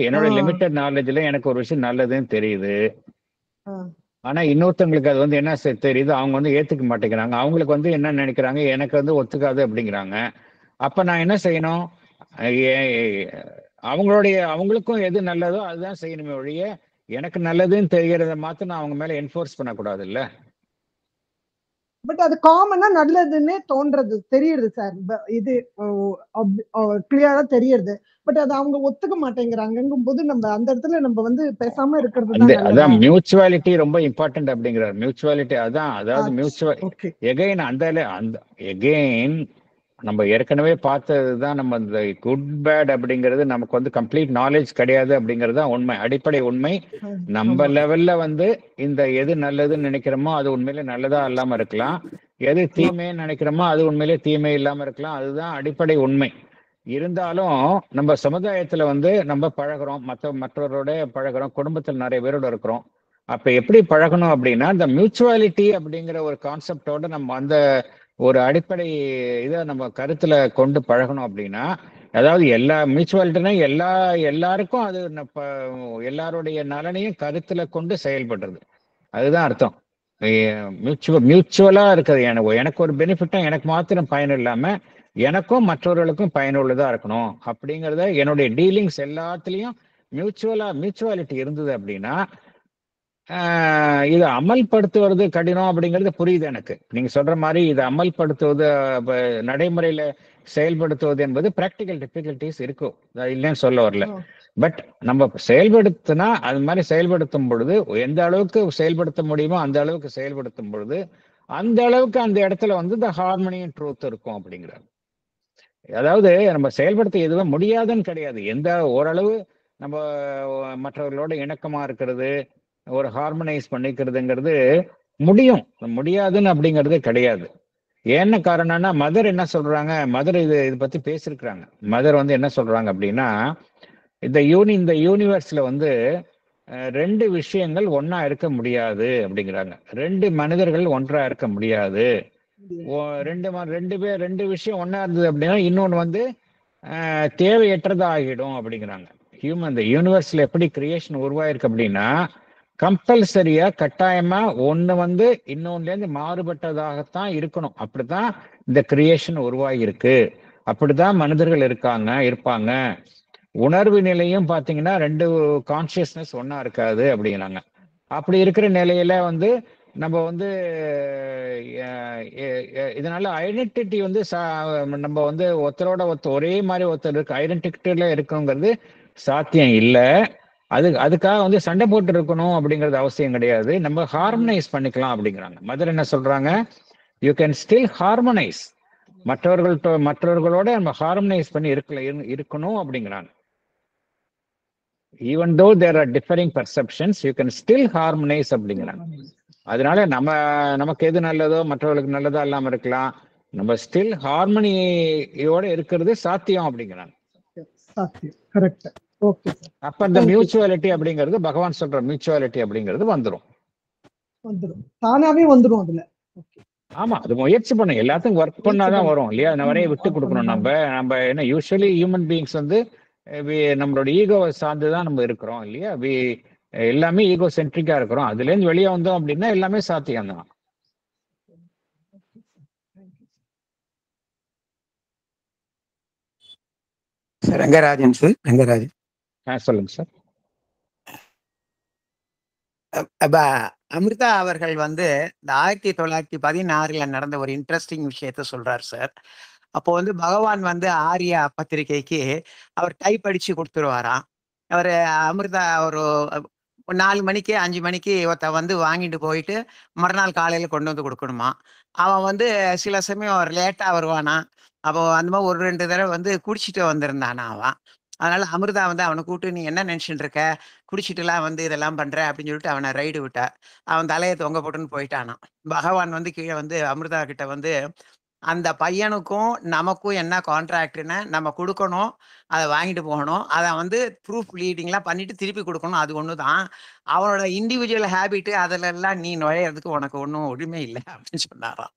என்னோட லிமிட்டட் நாலேஜ்ல எனக்கு ஒரு விஷயம் நல்லதுன்னு தெரியுது. ஆனா இன்னொருத்தவங்களுக்கு அது வந்து என்ன தெரியுது, அவங்க வந்து ஏத்துக்க மாட்டேங்கிறாங்க. அவங்களுக்கு வந்து என்ன நினைக்கிறாங்க, எனக்கு வந்து ஒத்துக்காது அப்படிங்கிறாங்க. அப்ப நான் என்ன செய்யணும்? அவங்களுக்கும் எது நல்லதோ அதுதான் செய்யணுமே ஒழிய, எனக்கு நல்லதுன்னு தெரிகிறத மாத்திரம் நான் அவங்க மேல என்ஃபோர்ஸ் பண்ணக்கூடாது இல்ல. பட் அது காமனா நல்லதுன்னே தோன்றது தெரியுது சார். இது கிளியரா தெரியுது. பட் அது அவங்க ஒத்துக்க மாட்டேங்கிறாங்கும் போது நம்ம அந்த இடத்துல நம்ம வந்து பேசாம இருக்கிறது. அதான் மியூச்சுவாலிட்டி ரொம்ப இம்பார்ட்டன்ட் அப்படிங்கிறார். மியூச்சுவாலிட்டி அதான், அதாவது எகைன் எகைன் நம்ம ஏற்கனவே பார்த்ததுதான். நம்ம இந்த குட் பேட் அப்படிங்கிறது நமக்கு வந்து கம்ப்ளீட் நாலேஜ் கிடையாது அப்படிங்கிறது தான் உண்மை, அடிப்படை உண்மை. நம்ம லெவல்ல வந்து இந்த எது நல்லதுன்னு நினைக்கிறோமோ அது உண்மையிலே நல்லதா இல்லாம இருக்கலாம், எது தீமைன்னு நினைக்கிறோமோ அது உண்மையிலே தீமை இல்லாம இருக்கலாம். அதுதான் அடிப்படை உண்மை. இருந்தாலும் நம்ம சமுதாயத்துல வந்து நம்ம பழகிறோம், மற்றவரோட பழகிறோம், குடும்பத்தில் நிறைய பேரோட இருக்கிறோம். அப்ப எப்படி பழகணும் அப்படின்னா, இந்த மியூச்சுவாலிட்டி அப்படிங்கிற ஒரு கான்செப்டோட நம்ம அந்த ஒரு அடிப்படை இதை நம்ம கருத்துல கொண்டு பழகணும் அப்படின்னா, அதாவது எல்லா மியூச்சுவாலிட்டினா எல்லாருக்கும் அது எல்லாருடைய நலனையும் கருத்துல கொண்டு செயல்படுறது, அதுதான் அர்த்தம். மியூச்சுவலா இருக்குது. எனக்கு ஒரு பெனிஃபிட்டா எனக்கு மாத்திரம் பயன் இல்லாம எனக்கும் மற்றவர்களுக்கும் பயனுள்ளதா இருக்கணும் அப்படிங்கிறத என்னுடைய டீலிங்ஸ் எல்லாத்துலேயும் மியூச்சுவாலிட்டி இருந்தது அப்படின்னா இதை அமல்படுத்துவது கடினம் அப்படிங்கிறது புரியுது எனக்கு. நீங்க சொல்ற மாதிரி இதை அமல்படுத்துவது நடைமுறையில செயல்படுத்துவது என்பது பிராக்டிக்கல் டிஃபிகல்டிஸ் இருக்கும், இல்லைன்னு சொல்ல வரல. பட் நம்ம செயல்படுத்தினா அது மாதிரி செயல்படுத்தும் பொழுது எந்த அளவுக்கு செயல்படுத்த முடியுமோ அந்த அளவுக்கு செயல்படுத்தும் பொழுது அந்த அளவுக்கு அந்த இடத்துல வந்து இந்த ஹார்மனி அண்ட் ட்ரூத் இருக்கும் அப்படிங்கிறாங்க. அதாவது நம்ம செயல்படுத்த எதுவும் முடியாதுன்னு கிடையாது. எந்த ஓரளவு நம்ம மற்றவர்களோட இணக்கமா இருக்கிறது, ஒரு ஹார்மனைஸ் பண்ணிக்கிறதுங்கிறது முடியும், முடியாதுன்னு அப்படிங்கிறது கிடையாது. என்ன காரணம்னா மதர் என்ன சொல்றாங்க, மதர் இது பத்தி பேசியிருக்கிறாங்க. மதர் வந்து என்ன சொல்றாங்க அப்படின்னா, இந்த யூனிவர்ஸ்ல வந்து ரெண்டு விஷயங்கள் ஒன்னா இருக்க முடியாது அப்படிங்கிறாங்க. ரெண்டு மனிதர்கள் ஒன்றா இருக்க முடியாது. ரெண்டு விஷயம் ஒன்னா இருந்தது அப்படின்னா இன்னொன்னு வந்து தேவையற்றதா ஆகிடும் அப்படிங்கிறாங்க. இந்த யூனிவர்ஸ்ல எப்படி கிரியேஷன் உருவாயிருக்கு அப்படின்னா கம்பல்சரியா கட்டாயமா ஒண்ணு வந்து இன்னொன்னுல இருந்து மாறுபட்டதாகத்தான் இருக்கணும். அப்படித்தான் இந்த கிரியேஷன் உருவாகி இருக்கு, அப்படித்தான் மனிதர்கள் இருப்பாங்க. உணர்வு நிலையும் பாத்தீங்கன்னா ரெண்டு கான்சியஸ்னஸ் ஒன்னா இருக்காது அப்படிங்கிறாங்க. அப்படி இருக்கிற நிலையில வந்து நம்ம வந்து இதனால ஐடென்டிட்டி வந்து நம்ம வந்து ஒருத்தரோட ஒரே மாதிரி ஒருத்தர் இருக்கு ஐடென்டிட்டில இருக்குங்கிறது சாத்தியம் இல்லை. அதுக்காக வந்து சண்டை போட்டு இருக்கணும் அப்படிங்கிறது அவசியம் கிடையாது. நம்ம ஹார்மனைஸ் பண்ணிக்கலாம் அப்படிங்கிறாங்க. மதர் என்ன சொல்றாங்க, யூ கேன் ஸ்டில் ஹார்மனைஸ், மற்றவர்களோட நம்ம ஹார்மனைஸ் பண்ணி இருக்கணும் அப்படிங்கிறாங்க. Even though there are differing perceptions you can still harmonise அப்படிங்கிறாங்க. அதனால நமக்கு எது நல்லதோ மற்றவர்களுக்கு நல்லதா இல்லாம இருக்கலாம், நம்ம ஸ்டில் ஹார்மனியோட இருக்கிறது சாத்தியம் அப்படிங்கிறாங்க. அப்ப இந்த மியூச்சுவாலிட்டி அப்படிங்கிறது பகவான் சொல்ற மியூச்சுவாலிட்டி அப்படிங்கிறது வந்துடும், தானாவே வந்துடும் அதுல. ஆமா, அது முயற்சி பண்ண எல்லாத்துக்கும் ஒர்க் பண்ணாதான் வரும் இல்லையா? நிறைய விட்டு கொடுக்கணும். நம்ம என்ன யூஸ்வலி ஹியூமன் பீயிங்ஸ் வந்து நம்மளோட ஈகோவை சார்ந்துதான் நம்ம இருக்கிறோம் இல்லையா? எல்லாமே ஈகோ சென்ட்ரிக்கா இருக்கிறோம். அதுல இருந்து வெளியே வந்தோம் அப்படின்னா எல்லாமே சாத்தியம் தான். ரங்கராஜன் சார். ரங்கராஜன் சொல்லுங்க சார். அமிர்தா அவர்கள் வந்து இந்த 1916 நடந்த ஒரு இன்ட்ரெஸ்டிங் விஷயத்த சொல்றாரு சார். அப்போ வந்து பகவான் வந்து ஆர்யா பத்திரிகைக்கு அவர் டைப் அடிச்சு கொடுத்துருவாராம். அவர் அமிர்தா ஒரு 4 மணிக்கு 5 மணிக்கு ஒருத்த வந்து வாங்கிட்டு போயிட்டு மறுநாள் காலையில கொண்டு வந்து கொடுக்கணுமா. அவன் வந்து சில சமயம் ஒரு லேட்டா வருவானா. அப்போ அந்த மாதிரி ஒரு 2 தடவை வந்து குடிச்சிட்டு வந்திருந்தானா அவன். அதனால அமிர்தா வந்து அவனை கூப்பிட்டு நீ என்ன நினைச்சுட்டு இருக்க, குடிச்சிட்டுலாம் வந்து இதெல்லாம் பண்ற அப்படின்னு சொல்லிட்டு அவனை ரைடு விட்டா. அவன் தலையை தொங்க போட்டுன்னு போயிட்டானான். பகவான் வந்து கீழே வந்து அமிர்தா கிட்ட வந்து அந்த பையனுக்கும் நமக்கும் என்ன கான்ட்ராக்ட்னு நம்ம கொடுக்கணும், அதை வாங்கிட்டு போகணும், அதை வந்து ப்ரூஃப் லீடிங்லாம் பண்ணிட்டு திருப்பி கொடுக்கணும், அது ஒன்று தான். அவனோட இண்டிவிஜுவல் ஹேபிட்டு அதில் எல்லாம் நீ நுழையிறதுக்கு உனக்கு ஒன்றும் உரிமை இல்லை அப்படின்னு சொன்னாராம்.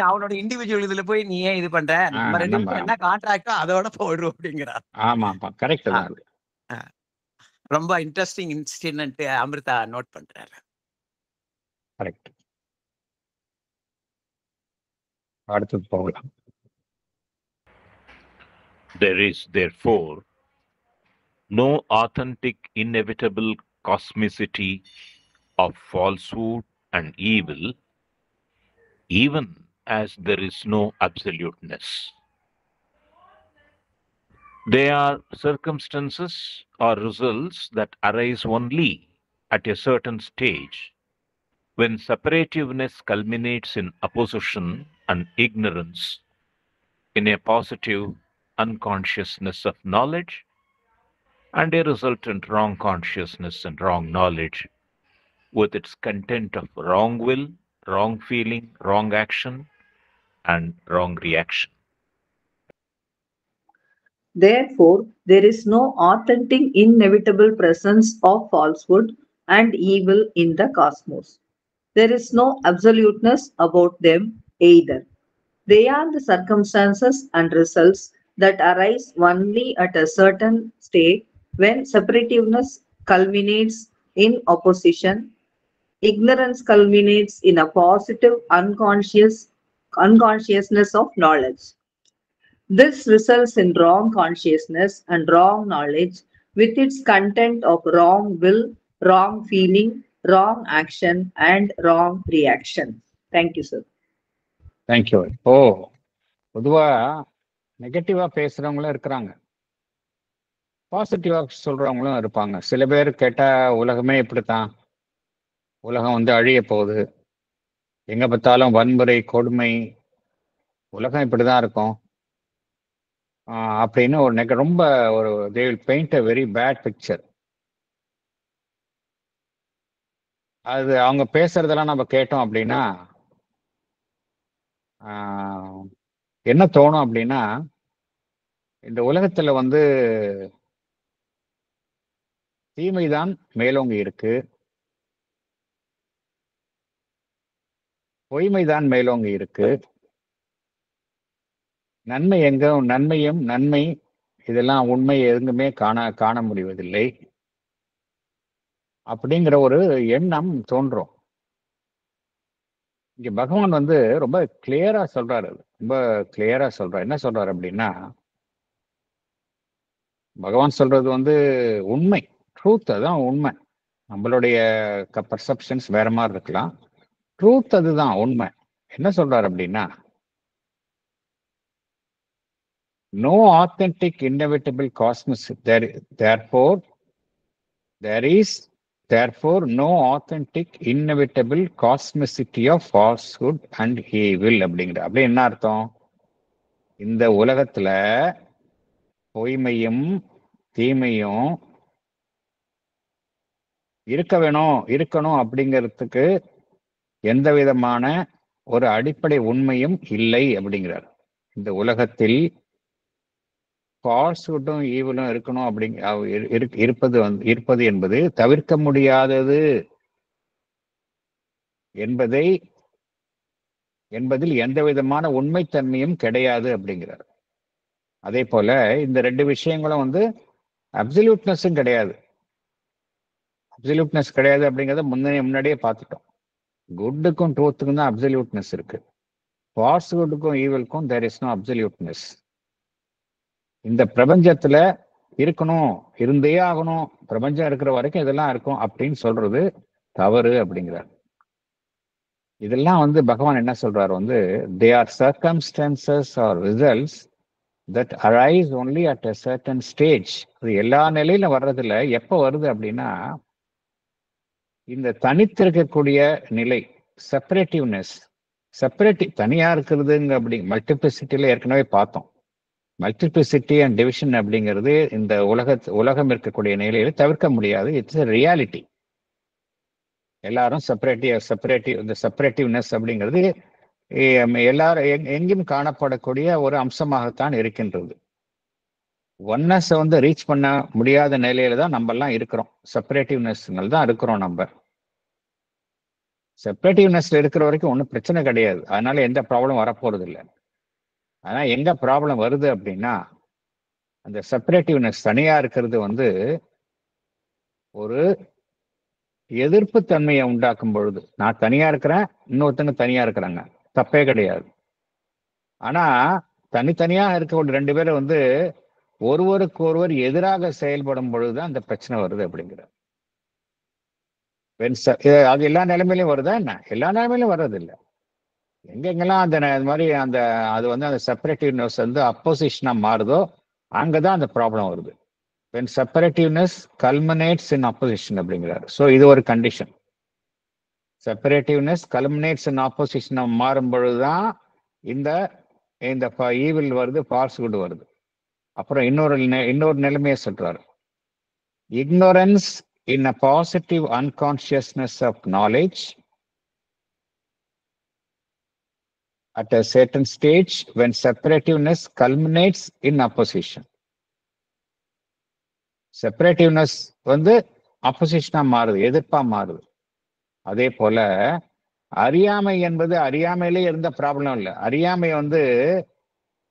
அவனோட இண்டிவிஜுவல் இதுல போய் நீ ஏன் இது பண்ற, நம்ம ரெண்டு பேரும் என்ன கான்ட்ராக்டோ அதோட போயிடும் அப்படிங்கிறார். ரொம்ப இன்ட்ரெஸ்டிங் இன்சிடென்ட் அமிர்தா நோட் பண்றாரு. கரெக்ட். அடுத்து போகலாம். There is therefore no authentic inevitable cosmicity of falsehood and evil, even as there is no absoluteness. They are circumstances or results that arise only at a certain stage, when separativeness culminates in opposition and ignorance, in a positive unconsciousness of knowledge, and a resultant wrong consciousness and wrong knowledge, with its content of wrong will, wrong feeling, wrong action, and wrong reaction. Therefore, there is no authentic, inevitable presence of falsehood and evil in the cosmos. There is no absoluteness about them either. They are the circumstances and results that arise only at a certain state when separativeness culminates in opposition ignorance culminates in a positive unconsciousness of knowledge. This results in wrong consciousness and wrong knowledge with its content of wrong will, wrong feeling, wrong action, and wrong reaction. Thank you, sir. Thank you. இப்போ பொதுவா நெகட்டிவா பேசுறவங்களும் இருக்கிறாங்க, பாசிட்டிவா சொல்றவங்களும் இருப்பாங்க. சில பேர் கேட்டா உலகமே இப்படித்தான், உலகம் வந்து அழிய போகுது, எங்க பார்த்தாலும் வன்முறை கொடுமை, உலகம் இப்படிதான் இருக்கும் அப்படின்னு ஒரு ரொம்ப ஒரு they will paint a very bad picture. அது அவங்க பேசுறதெல்லாம் நம்ம கேட்டோம் அப்படின்னா என்ன தோணும் அப்படின்னா, இந்த உலகத்துல வந்து தீமைதான் மேலோங்கி இருக்கு, பொய்மைதான் மேலோங்கி இருக்கு, நன்மை இதெல்லாம் உண்மை எதுவுமே காண முடிவதில்லை அப்படிங்கிற ஒரு எண்ணம் தோன்றும். இங்க பகவான் வந்து ரொம்ப கிளியரா சொல்றாரு, என்ன சொல்றாரு அப்படின்னா, பகவான் சொல்றது வந்து உண்மை, ட்ரூத், அதான் உண்மை. நம்மளுடைய பர்செப்ஷன்ஸ் வேற மாதிரி இருக்கலாம், ட்ரூத் அதுதான் உண்மை. என்ன சொல்றாரு அப்படின்னா, no authentic inevitable cosmicity, there is no authentic inevitable cosmicity of falsehood and evil அப்படிங்கிற. அப்படி என்ன அர்த்தம்? இந்த உலகத்துல பொய்மையும் தீமையும் இருக்கணும் அப்படிங்கிறதுக்கு எந்த விதமான ஒரு அடிப்படை உண்மையும் இல்லை அப்படிங்கிறார். இந்த உலகத்தில் ஃபால்ஸ்ஹுட்டும் ஈவிலும் இருக்கணும் இருப்பது என்பது தவிர்க்க முடியாதது என்பதில் எந்த விதமான உண்மைத்தன்மையும் கிடையாது அப்படிங்கிறார். அதே போல இந்த ரெண்டு விஷயங்களும் வந்து அப்சல்யூட்னஸும் கிடையாது. அப்சல்யூட்னஸ் கிடையாது அப்படிங்கிறத முன்னாடியே பார்த்துட்டோம். குட்டுக்கும் ட்ரூத்துக்கும் தான் அப்சல்யூட்னஸ் இருக்கு, ஃபால்ஸ்ஹுட்டுக்கும் ஈவிலுக்கும் தேர் இஸ் நோ அப்சல்யூட்னஸ். இந்த பிரபஞ்சத்துல இருக்கணும், இருந்தே ஆகணும், பிரபஞ்சம் இருக்கிற வரைக்கும் இதெல்லாம் இருக்கும் அப்படின்னு சொல்றது தவறு அப்படிங்கிறார். இதெல்லாம் வந்து பகவான் என்ன சொல்றாரு வந்து, they are circumstances or results that arise only at a certain stage. அது எல்லா நிலையிலும் வர்றதில்ல. எப்போ வருது அப்படின்னா, இந்த தனித்திருக்கக்கூடிய நிலை, செப்பரேட்டிவ்னஸ், தனியா இருக்கிறதுங்க அப்படி மல்டிப்ளிசிட்டியில ஏற்கனவே பார்த்தோம். மல்டிப்ளிசிட்டி அண்ட் டிவிஷன் அப்படிங்கிறது இந்த உலகம் இருக்கக்கூடிய நிலையில தவிர்க்க முடியாது. It's reality. எல்லாரும் இந்த செப்பரேட்டிவ்னஸ் அப்படிங்கிறது எல்லாரும் எங்கேயும் காணப்படக்கூடிய ஒரு அம்சமாகத்தான் இருக்கின்றது. ஒன்னஸ் வந்து ரீச் பண்ண முடியாத நிலையில தான் நம்ம எல்லாம் இருக்கிறோம். செப்பரேட்டிவ்னஸ்கள் தான் இருக்கிறோம். நம்ம செப்பரேட்டிவ்னஸ்ல இருக்கிற வரைக்கும் ஒன்றும் பிரச்சனை கிடையாது, அதனால எந்த ப்ராப்ளம் வரப்போறது இல்லை. ஆனா எங்க ப்ராப்ளம் வருது அப்படின்னா, அந்த செப்பரேட்டிவ்னஸ் தனியா இருக்கிறது வந்து ஒரு எதிர்ப்பு தன்மையை உண்டாக்கும் பொழுது, நான் தனியா இருக்கிறேன், இன்னொருத்தங்க தனியா இருக்கிறாங்க, தப்பே கிடையாது. ஆனா தனித்தனியா இருக்கக்கூடிய ரெண்டு பேரும் வந்து ஒருவருக்கு ஒருவர் எதிராக செயல்படும் பொழுதுதான் அந்த பிரச்சனை வருது அப்படிங்கிற. அது எல்லா நிலைமையிலும் வருதா என்ன? எல்லா நிலைமையிலும் வர்றதில்லை. எங்கெங்கெல்லாம் அந்த மாதிரி அது வந்து அந்த செப்பரேட்டிவ்னஸ் வந்து அப்போசிஷனா மாறுதோ அங்கதான் அந்த ப்ராப்ளம் வருது. when separativeness culminates in opposition அப்படிங்கிறாரு. ஸோ இது ஒரு கண்டிஷன். செப்பரேட்டிவ்னஸ் culminates in opposition மாறும் பொழுதுதான் இந்த ஈவில் வருது, ஃபால்ஸ்ஹுட் வருது. அப்புறம் இன்னொரு நிலைமையை சொல்றாரு, ignorance in a positive unconsciousness of knowledge at a certain stage when separativeness culminates in opposition. செப்பரேட்டிவ்னஸ் வந்து அப்போசிஷனா மாறுது, எதிர்ப்பா மாறுது. அதே போல அறியாமை என்பது அறியாமையிலே இருந்த ப்ராப்ளம் இல்லை, அறியாமை வந்து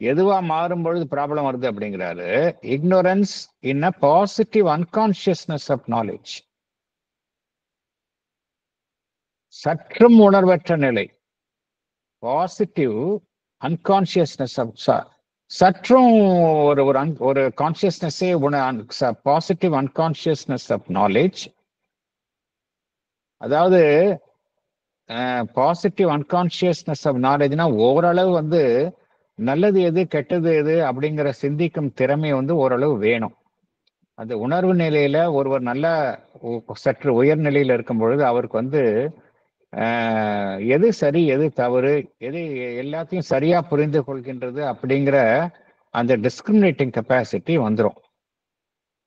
எதுவா மாறும் பொழுது ப்ராப்ளம் வருது அப்படிங்கிறாரு. ignorance in a positive unconsciousness of knowledge. சற்றும் உணர்வற்ற நிலை, பாசிட்டிவ் அன்கான்சியஸ்னஸ் ஆஃப் சற்றும் ஒரு கான்சியஸ்னஸே பாசிட்டிவ் அன்கான்சியஸ்னஸ் ஆஃப் நாலேஜ். அதாவது பாசிட்டிவ் அன்கான்சியஸ்னஸ் ஆஃப் நாலேஜ்னா ஓரளவு வந்து நல்லது எது கெட்டது எது அப்படிங்கிற சிந்திக்கும் திறமை வந்து ஓரளவு வேணும். அந்த உணர்வு நிலையில ஒருவர் நல்ல சற்று உயர்நிலையில் இருக்கும் பொழுது அவருக்கு வந்து எது சரி எது தவறு எது எல்லாத்தையும் சரியா புரிந்து கொள்கின்றது அப்படிங்கிற அந்த டிஸ்கிரிமினேட்டிங் கெப்பாசிட்டி வந்துடும்.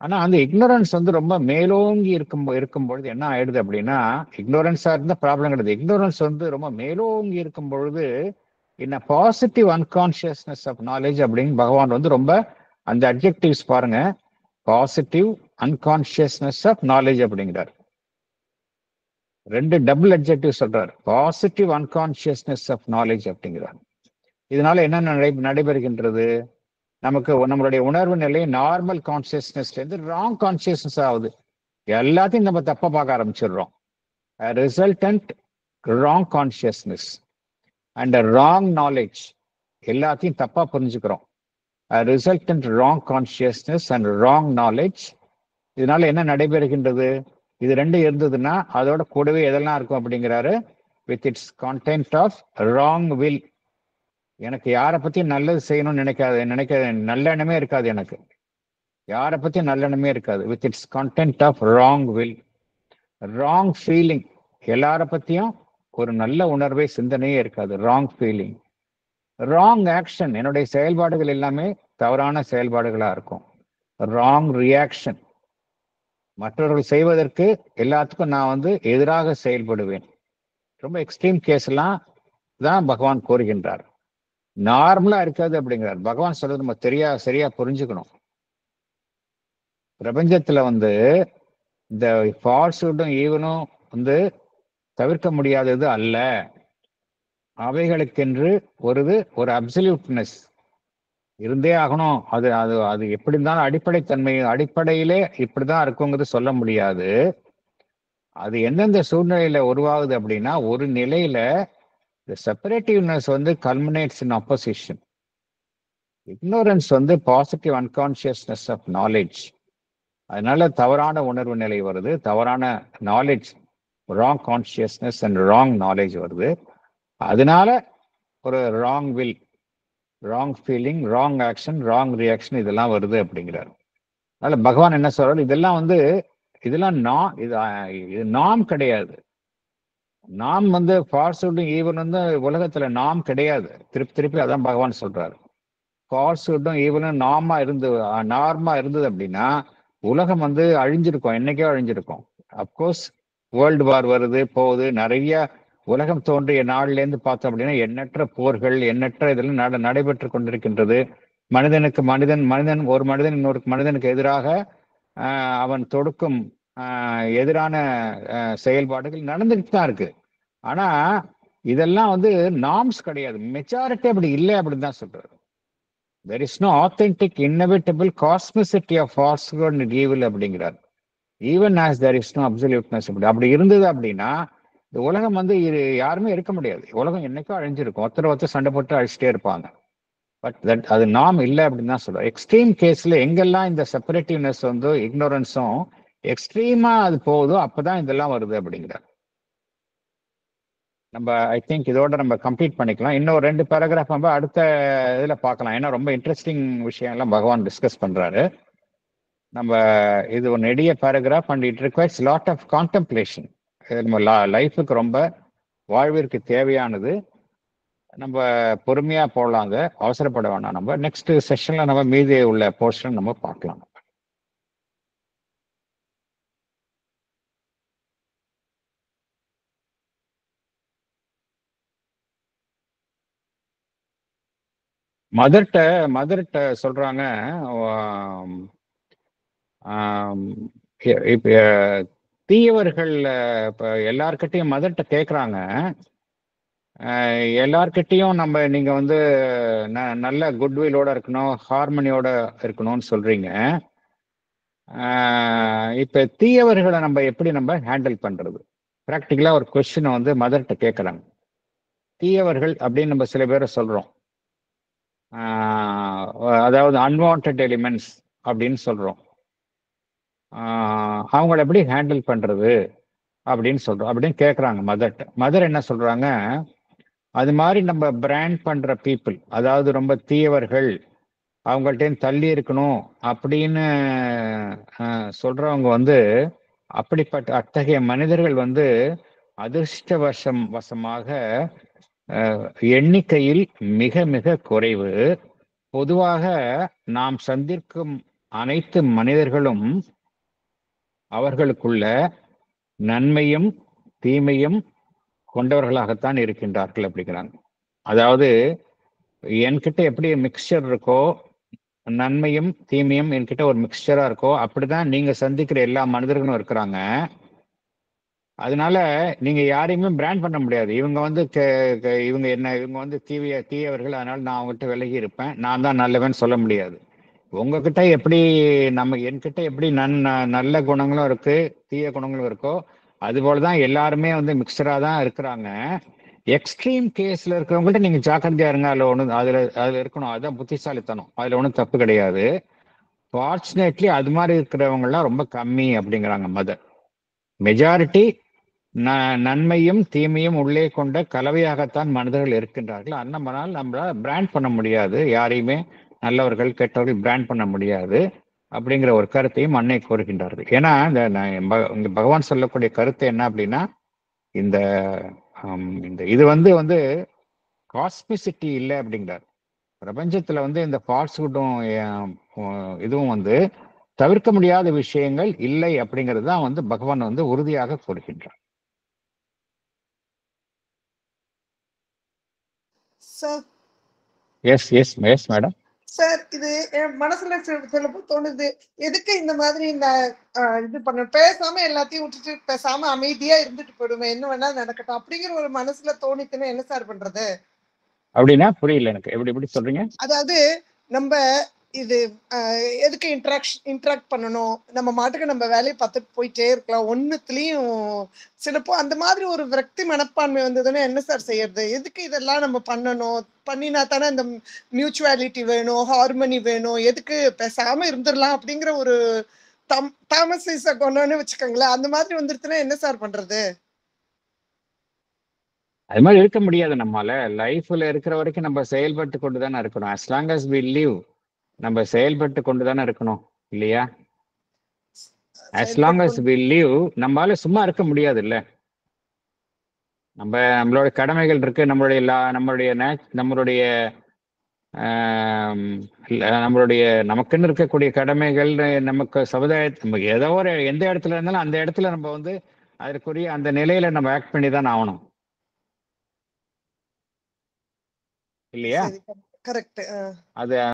ஆனா அந்த இக்னோரன்ஸ் வந்து ரொம்ப மேலோங்கி இருக்கும் பொழுது என்ன ஆயிடுது அப்படின்னா, இக்னோரன்ஸா இருந்த ப்ராப்ளம் கிடையாது. இக்னோரன்ஸ் வந்து ரொம்ப மேலோங்கி இருக்கும் பொழுது in a positive unconsciousness of knowledge அப்படின்னு பகவான் வந்து ரொம்ப அந்த அட்ஜெக்டிவ்ஸ் பாருங்க, பாசிட்டிவ் அன்கான்சியஸ்னஸ் ஆஃப் நாலேஜ் அப்படிங்கிறார். 2 டபுள் அட்ஜெக்டிவ் சொல்றாரு, பாசிட்டிவ் அன்கான்சியஸ்னஸ் ஆஃப் நாலேஜ் அப்படிங்கிறார். இதனால என்ன நடைபெறுகின்றது, நமக்கு நம்மளுடைய உணர்வு நிலை நார்மல் கான்சியஸ்னஸ்ல இருந்து ராங் கான்சியஸ்னஸ் ஆகுது. எல்லாத்தையும் நம்ம தப்பா பார்க்க ஆரம்பிச்சிடுறோம். Resultant wrong consciousness and wrong knowledge, எல்லாத்தையும் தப்பா புரிஞ்சுக்கிறோம். Resultant wrong consciousness and wrong knowledge. இதனால என்ன நடைபெறுகின்றது, இது 2 இருந்ததுன்னா அதோட கூடவே எதெல்லாம் இருக்கும் அப்படிங்கிறாரு, with its content of wrong will. எனக்கு யாரை பத்தி நல்லது செய்யணும்னு நினைக்க நல்ல எண்ணமே இருக்காது, எனக்கு யாரை பத்தி நல்ல எண்ணமே இருக்காது. With its content of wrong will, wrong feeling, எல்லார பத்தியும் ஒரு நல்ல உணர்வை சிந்தனையே இருக்காது, ராங் ஃபீலிங். ராங் ஆக்ஷன், என்னுடைய செயல்பாடுகள் எல்லாமே தவறான செயல்பாடுகளா இருக்கும். ராங் ரியாக்ஷன், மற்றவர்கள் செய்வதற்கு எல்லாத்துக்கும் நான் வந்து எதிராக செயல்படுவேன். ரொம்ப எக்ஸ்ட்ரீம் கேஸ் எல்லாம் தான் பகவான் கூறுகின்றார். நார்மலா இருக்காது அப்படிங்கிறார். பகவான் சொல்றது நம்ம சரியா புரிஞ்சுக்கணும். பிரபஞ்சத்துல வந்து இந்த ஃபால்ஸ்ஹுட்டும் ஈவனும் வந்து தவிர்க்க முடியாதது அல்ல. அவைகளுக்கென்று ஒரு அப்சல்யூட்னஸ் இருந்தே ஆகணும். அது அது அது எப்படி இருந்தாலும் அடிப்படையிலே இப்படிதான் இருக்குங்கிறது சொல்ல முடியாது. அது எந்தெந்த சூழ்நிலையில உருவாகுது அப்படின்னா, ஒரு நிலையில the separativeness வந்து culminates in opposition. Ignorance வந்து positive unconsciousness of knowledge. அதனால தவறான உணர்வு நிலை வருது, தவறான knowledge, wrong consciousness and wrong knowledge வருது. அதனால ஒரு wrong will, wrong feeling, wrong action, wrong reaction இதெல்லாம் வருது அப்படிங்கிறார். அதனால பகவான் என்ன சொல்றாரு, இதெல்லாம் இது நாம் கிடையாது. நாம் வந்து ஃபால்ஸ்ஹுட்டும் ஈவன் வந்து உலகத்துல நாம் கிடையாது. திருப்பி அதான் பகவான் சொல்றாரு. ஃபால்ஸ்ஹுட்டும் ஈவனும் நார்மா இருந்தது அப்படின்னா உலகம் வந்து அழிஞ்சிருக்கும், என்னைக்கோ அழிஞ்சிருக்கும். அப்கோர்ஸ் வேர்ல்டு வார் வருது போகுது, நிறைய உலகம் தோன்றிய நாள்ல இருந்து பார்த்தோம் அப்படின்னா எண்ணற்ற போர்கள், எண்ணற்ற இதெல்லாம் நடைபெற்று கொண்டிருக்கின்றது. ஒரு மனிதன் இன்னொரு மனிதனுக்கு எதிராக அவன் தொடுக்கும் எதிரான செயல்பாடுகள் நடந்துட்டு தான் இருக்கு. ஆனா இதெல்லாம் வந்து நார்ம்ஸ் கிடையாது, மெஜாரிட்டி அப்படி இல்லை அப்படின்னு தான் சொல்றாரு. there is no authentic inevitable cosmicity of falsehood and evil அப்படிங்கிறார். even as there is no absoluteness. அப்படி இருந்தது அப்படின்னா இந்த உலகம் வந்து யாருமே இருக்க முடியாது. உலகம் என்னைக்கும் அழிஞ்சிருக்கும், ஒருத்தர் சண்டை போட்டு அழிச்சிட்டே இருப்பாங்க. பட் அது நாம் இல்லை அப்படின்னு தான் சொல்றோம். எக்ஸ்ட்ரீம் கேஸ்ல எங்கெல்லாம் இந்த செப்பரேட்டிவ்னஸ் வந்து இக்னோரன்ஸும் எக்ஸ்ட்ரீமா அது போகுதோ அப்பதான் இதெல்லாம் வருது அப்படிங்கிறார். நம்ம ஐ திங்க் இதோட நம்ம கம்ப்ளீட் பண்ணிக்கலாம். இன்னும் 2 பேராகிராஃப் நம்ம அடுத்த இதுல பார்க்கலாம். ஏன்னா ரொம்ப இன்ட்ரெஸ்டிங் விஷயம் எல்லாம் பகவான் டிஸ்கஸ் பண்றாரு. நம்ம இது ஒரு நெடிய paragraph and it requires lot of contemplation. நம்ம லைஃபுக்கு ரொம்ப வாழ்விற்கு தேவையானது. நம்ம பொறுமையா போடலாங்க, அவசரப்பட வேண்டாம். நம்ம நெக்ஸ்ட் செஷன்ல நம்ம மீதி உள்ள போர்ஷன் நம்ம பார்க்கலாம். மதர்கிட்ட சொல்றாங்க, இப்ப தீயவர்கள் இப்ப எல்லார்கிட்டையும் மதர்கிட்ட கேட்குறாங்க, எல்லார்கிட்டையும் நீங்க வந்து நல்ல குட்விலோட இருக்கணும், ஹார்மனியோட இருக்கணும்னு சொல்றீங்க. இப்ப தீயவர்களை நம்ம எப்படி ஹேண்டில் பண்றது? ப்ராக்டிக்கலாக ஒரு கொஸ்டினை வந்து மதர்கிட்ட கேட்குறாங்க. தீயவர்கள் அப்படின்னு நம்ம சில பேரை சொல்கிறோம், அதாவது அன்வான்ட் எலிமெண்ட்ஸ் அப்படின்னு சொல்கிறோம். அவங்கள எப்படி ஹேண்டில் பண்ணுறது அப்படின்னு சொல்கிறோம் அப்படின்னு கேட்குறாங்க மதர்கிட்ட. மதர் என்ன சொல்கிறாங்க, அது மாதிரி நம்ம பிராண்ட் பண்ணுற பீப்புள், அதாவது ரொம்ப தீயவர்கள், அவங்கள்ட்ட தள்ளி இருக்கணும் அப்படின்னு சொல்கிறவங்க வந்து, அப்படிப்பட்ட அத்தகைய மனிதர்கள் வந்து வசமாக எண்ணிக்கையில் மிக மிக குறைவு. பொதுவாக நாம் சந்திக்கும் அனைத்து மனிதர்களும் அவர்களுக்குள்ள நன்மையும் தீமையும் கொண்டவர்களாகத்தான் இருக்கின்றார்கள் அப்படிங்கிறாங்க. அதாவது என்கிட்ட எப்படி மிக்சர் இருக்கோ, நன்மையும் தீமையும் என்கிட்ட ஒரு மிக்சரா இருக்கோ, அப்படிதான் நீங்க சந்திக்கிற எல்லா மனிதர்களும் இருக்கிறாங்க. அதனால நீங்க யாரையுமே பிராண்ட் பண்ண முடியாது. இவங்க வந்து இவங்க வந்து தீயவர்கள், அதனால நான் அவங்ககிட்ட விலகி இருப்பேன், நான் தான் நல்லவன் சொல்ல முடியாது. உங்ககிட்ட எப்படி என்கிட்ட எப்படி நல்ல குணங்களும் இருக்கு, தீய குணங்களும் இருக்கோ, அது போலதான் எல்லாருமே வந்து மிக்சரா தான் இருக்கிறாங்க. எக்ஸ்ட்ரீம் கேஸ்ல இருக்கிறவங்கள்ட்ட நீங்க ஜாக்கிரதையா இருங்க, அதுல இருக்கணும், அதுதான் புத்திசாலித்தனம், அதுல ஒன்றும் தப்பு கிடையாது. ஃபார்ச்சுனேட்லி அது மாதிரி இருக்கிறவங்க எல்லாம் ரொம்ப கம்மி அப்படிங்கிறாங்க மதர். மெஜாரிட்டி நன்மையும் தீமையும் உள்ளே கொண்ட கலவையாகத்தான் மனிதர்கள் இருக்கின்றார்கள். நம்மளால பிராண்ட் பண்ண முடியாது, யாரையுமே நல்லவர்கள் கெட்டவர்கள் பிராண்ட் பண்ண முடியாது அப்படிங்கிற ஒரு கருத்தையும் அன்னை கூறுகின்றார்கள். ஏன்னா இந்த பகவான் சொல்லக்கூடிய கருத்து என்ன அப்படின்னா, இந்த இது வந்து காஸ்மிசிட்டி இல்லை அப்படிங்கிறார். பிரபஞ்சத்துல வந்து இந்த ஃபால்ஸ்ஹுட்டும் இதுவும் வந்து தவிர்க்க முடியாத விஷயங்கள் இல்லை அப்படிங்கிறது தான் வந்து பகவான் வந்து உறுதியாக கூறுகின்றார். Sir yes madam. சார், இது என் மனசுல சிலப்போ தோணுது, எதுக்கு இந்த மாதிரி இந்த இது பண்ண, பேசாம எல்லாத்தையும் விட்டுட்டு பேசாம அமைதியா இருந்துட்டு போயிடுவேன், என்ன வேணா நடக்கட்டும் அப்படிங்கிற ஒரு மனசுல தோணித்துன்னு என்ன சார் பண்றது? அப்படின்னா புரியல எனக்கு, எப்படி சொல்றீங்க? அதாவது நம்ம இது எதுக்கு இன்ட்ராக்ட் பண்ணணும், நம்ம மாட்டுக்கு நம்ம வேலையை பார்த்துட்டு போயிட்டே இருக்கலாம், ஒன்னுத்துலயும் சிலப்போ அந்த மாதிரி ஒரு விரக்தி மனப்பான்மை வந்ததுன்னா என்ன சார் செய்யறது? எதுக்கு இதெல்லாம் நம்ம பண்ணணும்? பண்ணினா தானே இந்த மியூச்சுவாலிட்டி வேணும், ஹார்மனி வேணும், எதுக்கு பேசாம இருந்துடலாம் அப்படிங்கிற ஒரு தாமசிச கொண்டோன்னு வச்சுக்கோங்களேன், அந்த மாதிரி வந்துருச்சுன்னா என்ன சார் பண்றது? அது மாதிரி இருக்க முடியாது. நம்மால லைஃப்ல இருக்கிற வரைக்கும் நம்ம செயல்பட்டு கொண்டுதானே இருக்கணும். as long as we live, நம்ம செயல்பட்டு கொண்டுதானே இருக்கணும் இல்லையா? as long as we live, நம்மளால சும்மா இருக்க முடியாது இல்ல. நம்மளோட கடமைகள் இருக்கு, நம்மளுடைய நமக்குன்னு இருக்கக்கூடிய கடமைகள், நமக்கு சமுதாயத்து ஏதோ ஒரு எந்த இடத்துல இருந்தாலும் அந்த இடத்துல நம்ம வந்து அதற்குரிய அந்த நிலையில நம்ம ஆக்ட் பண்ணி தான் ஆகணும் இல்லையா? கரெக்ட். அது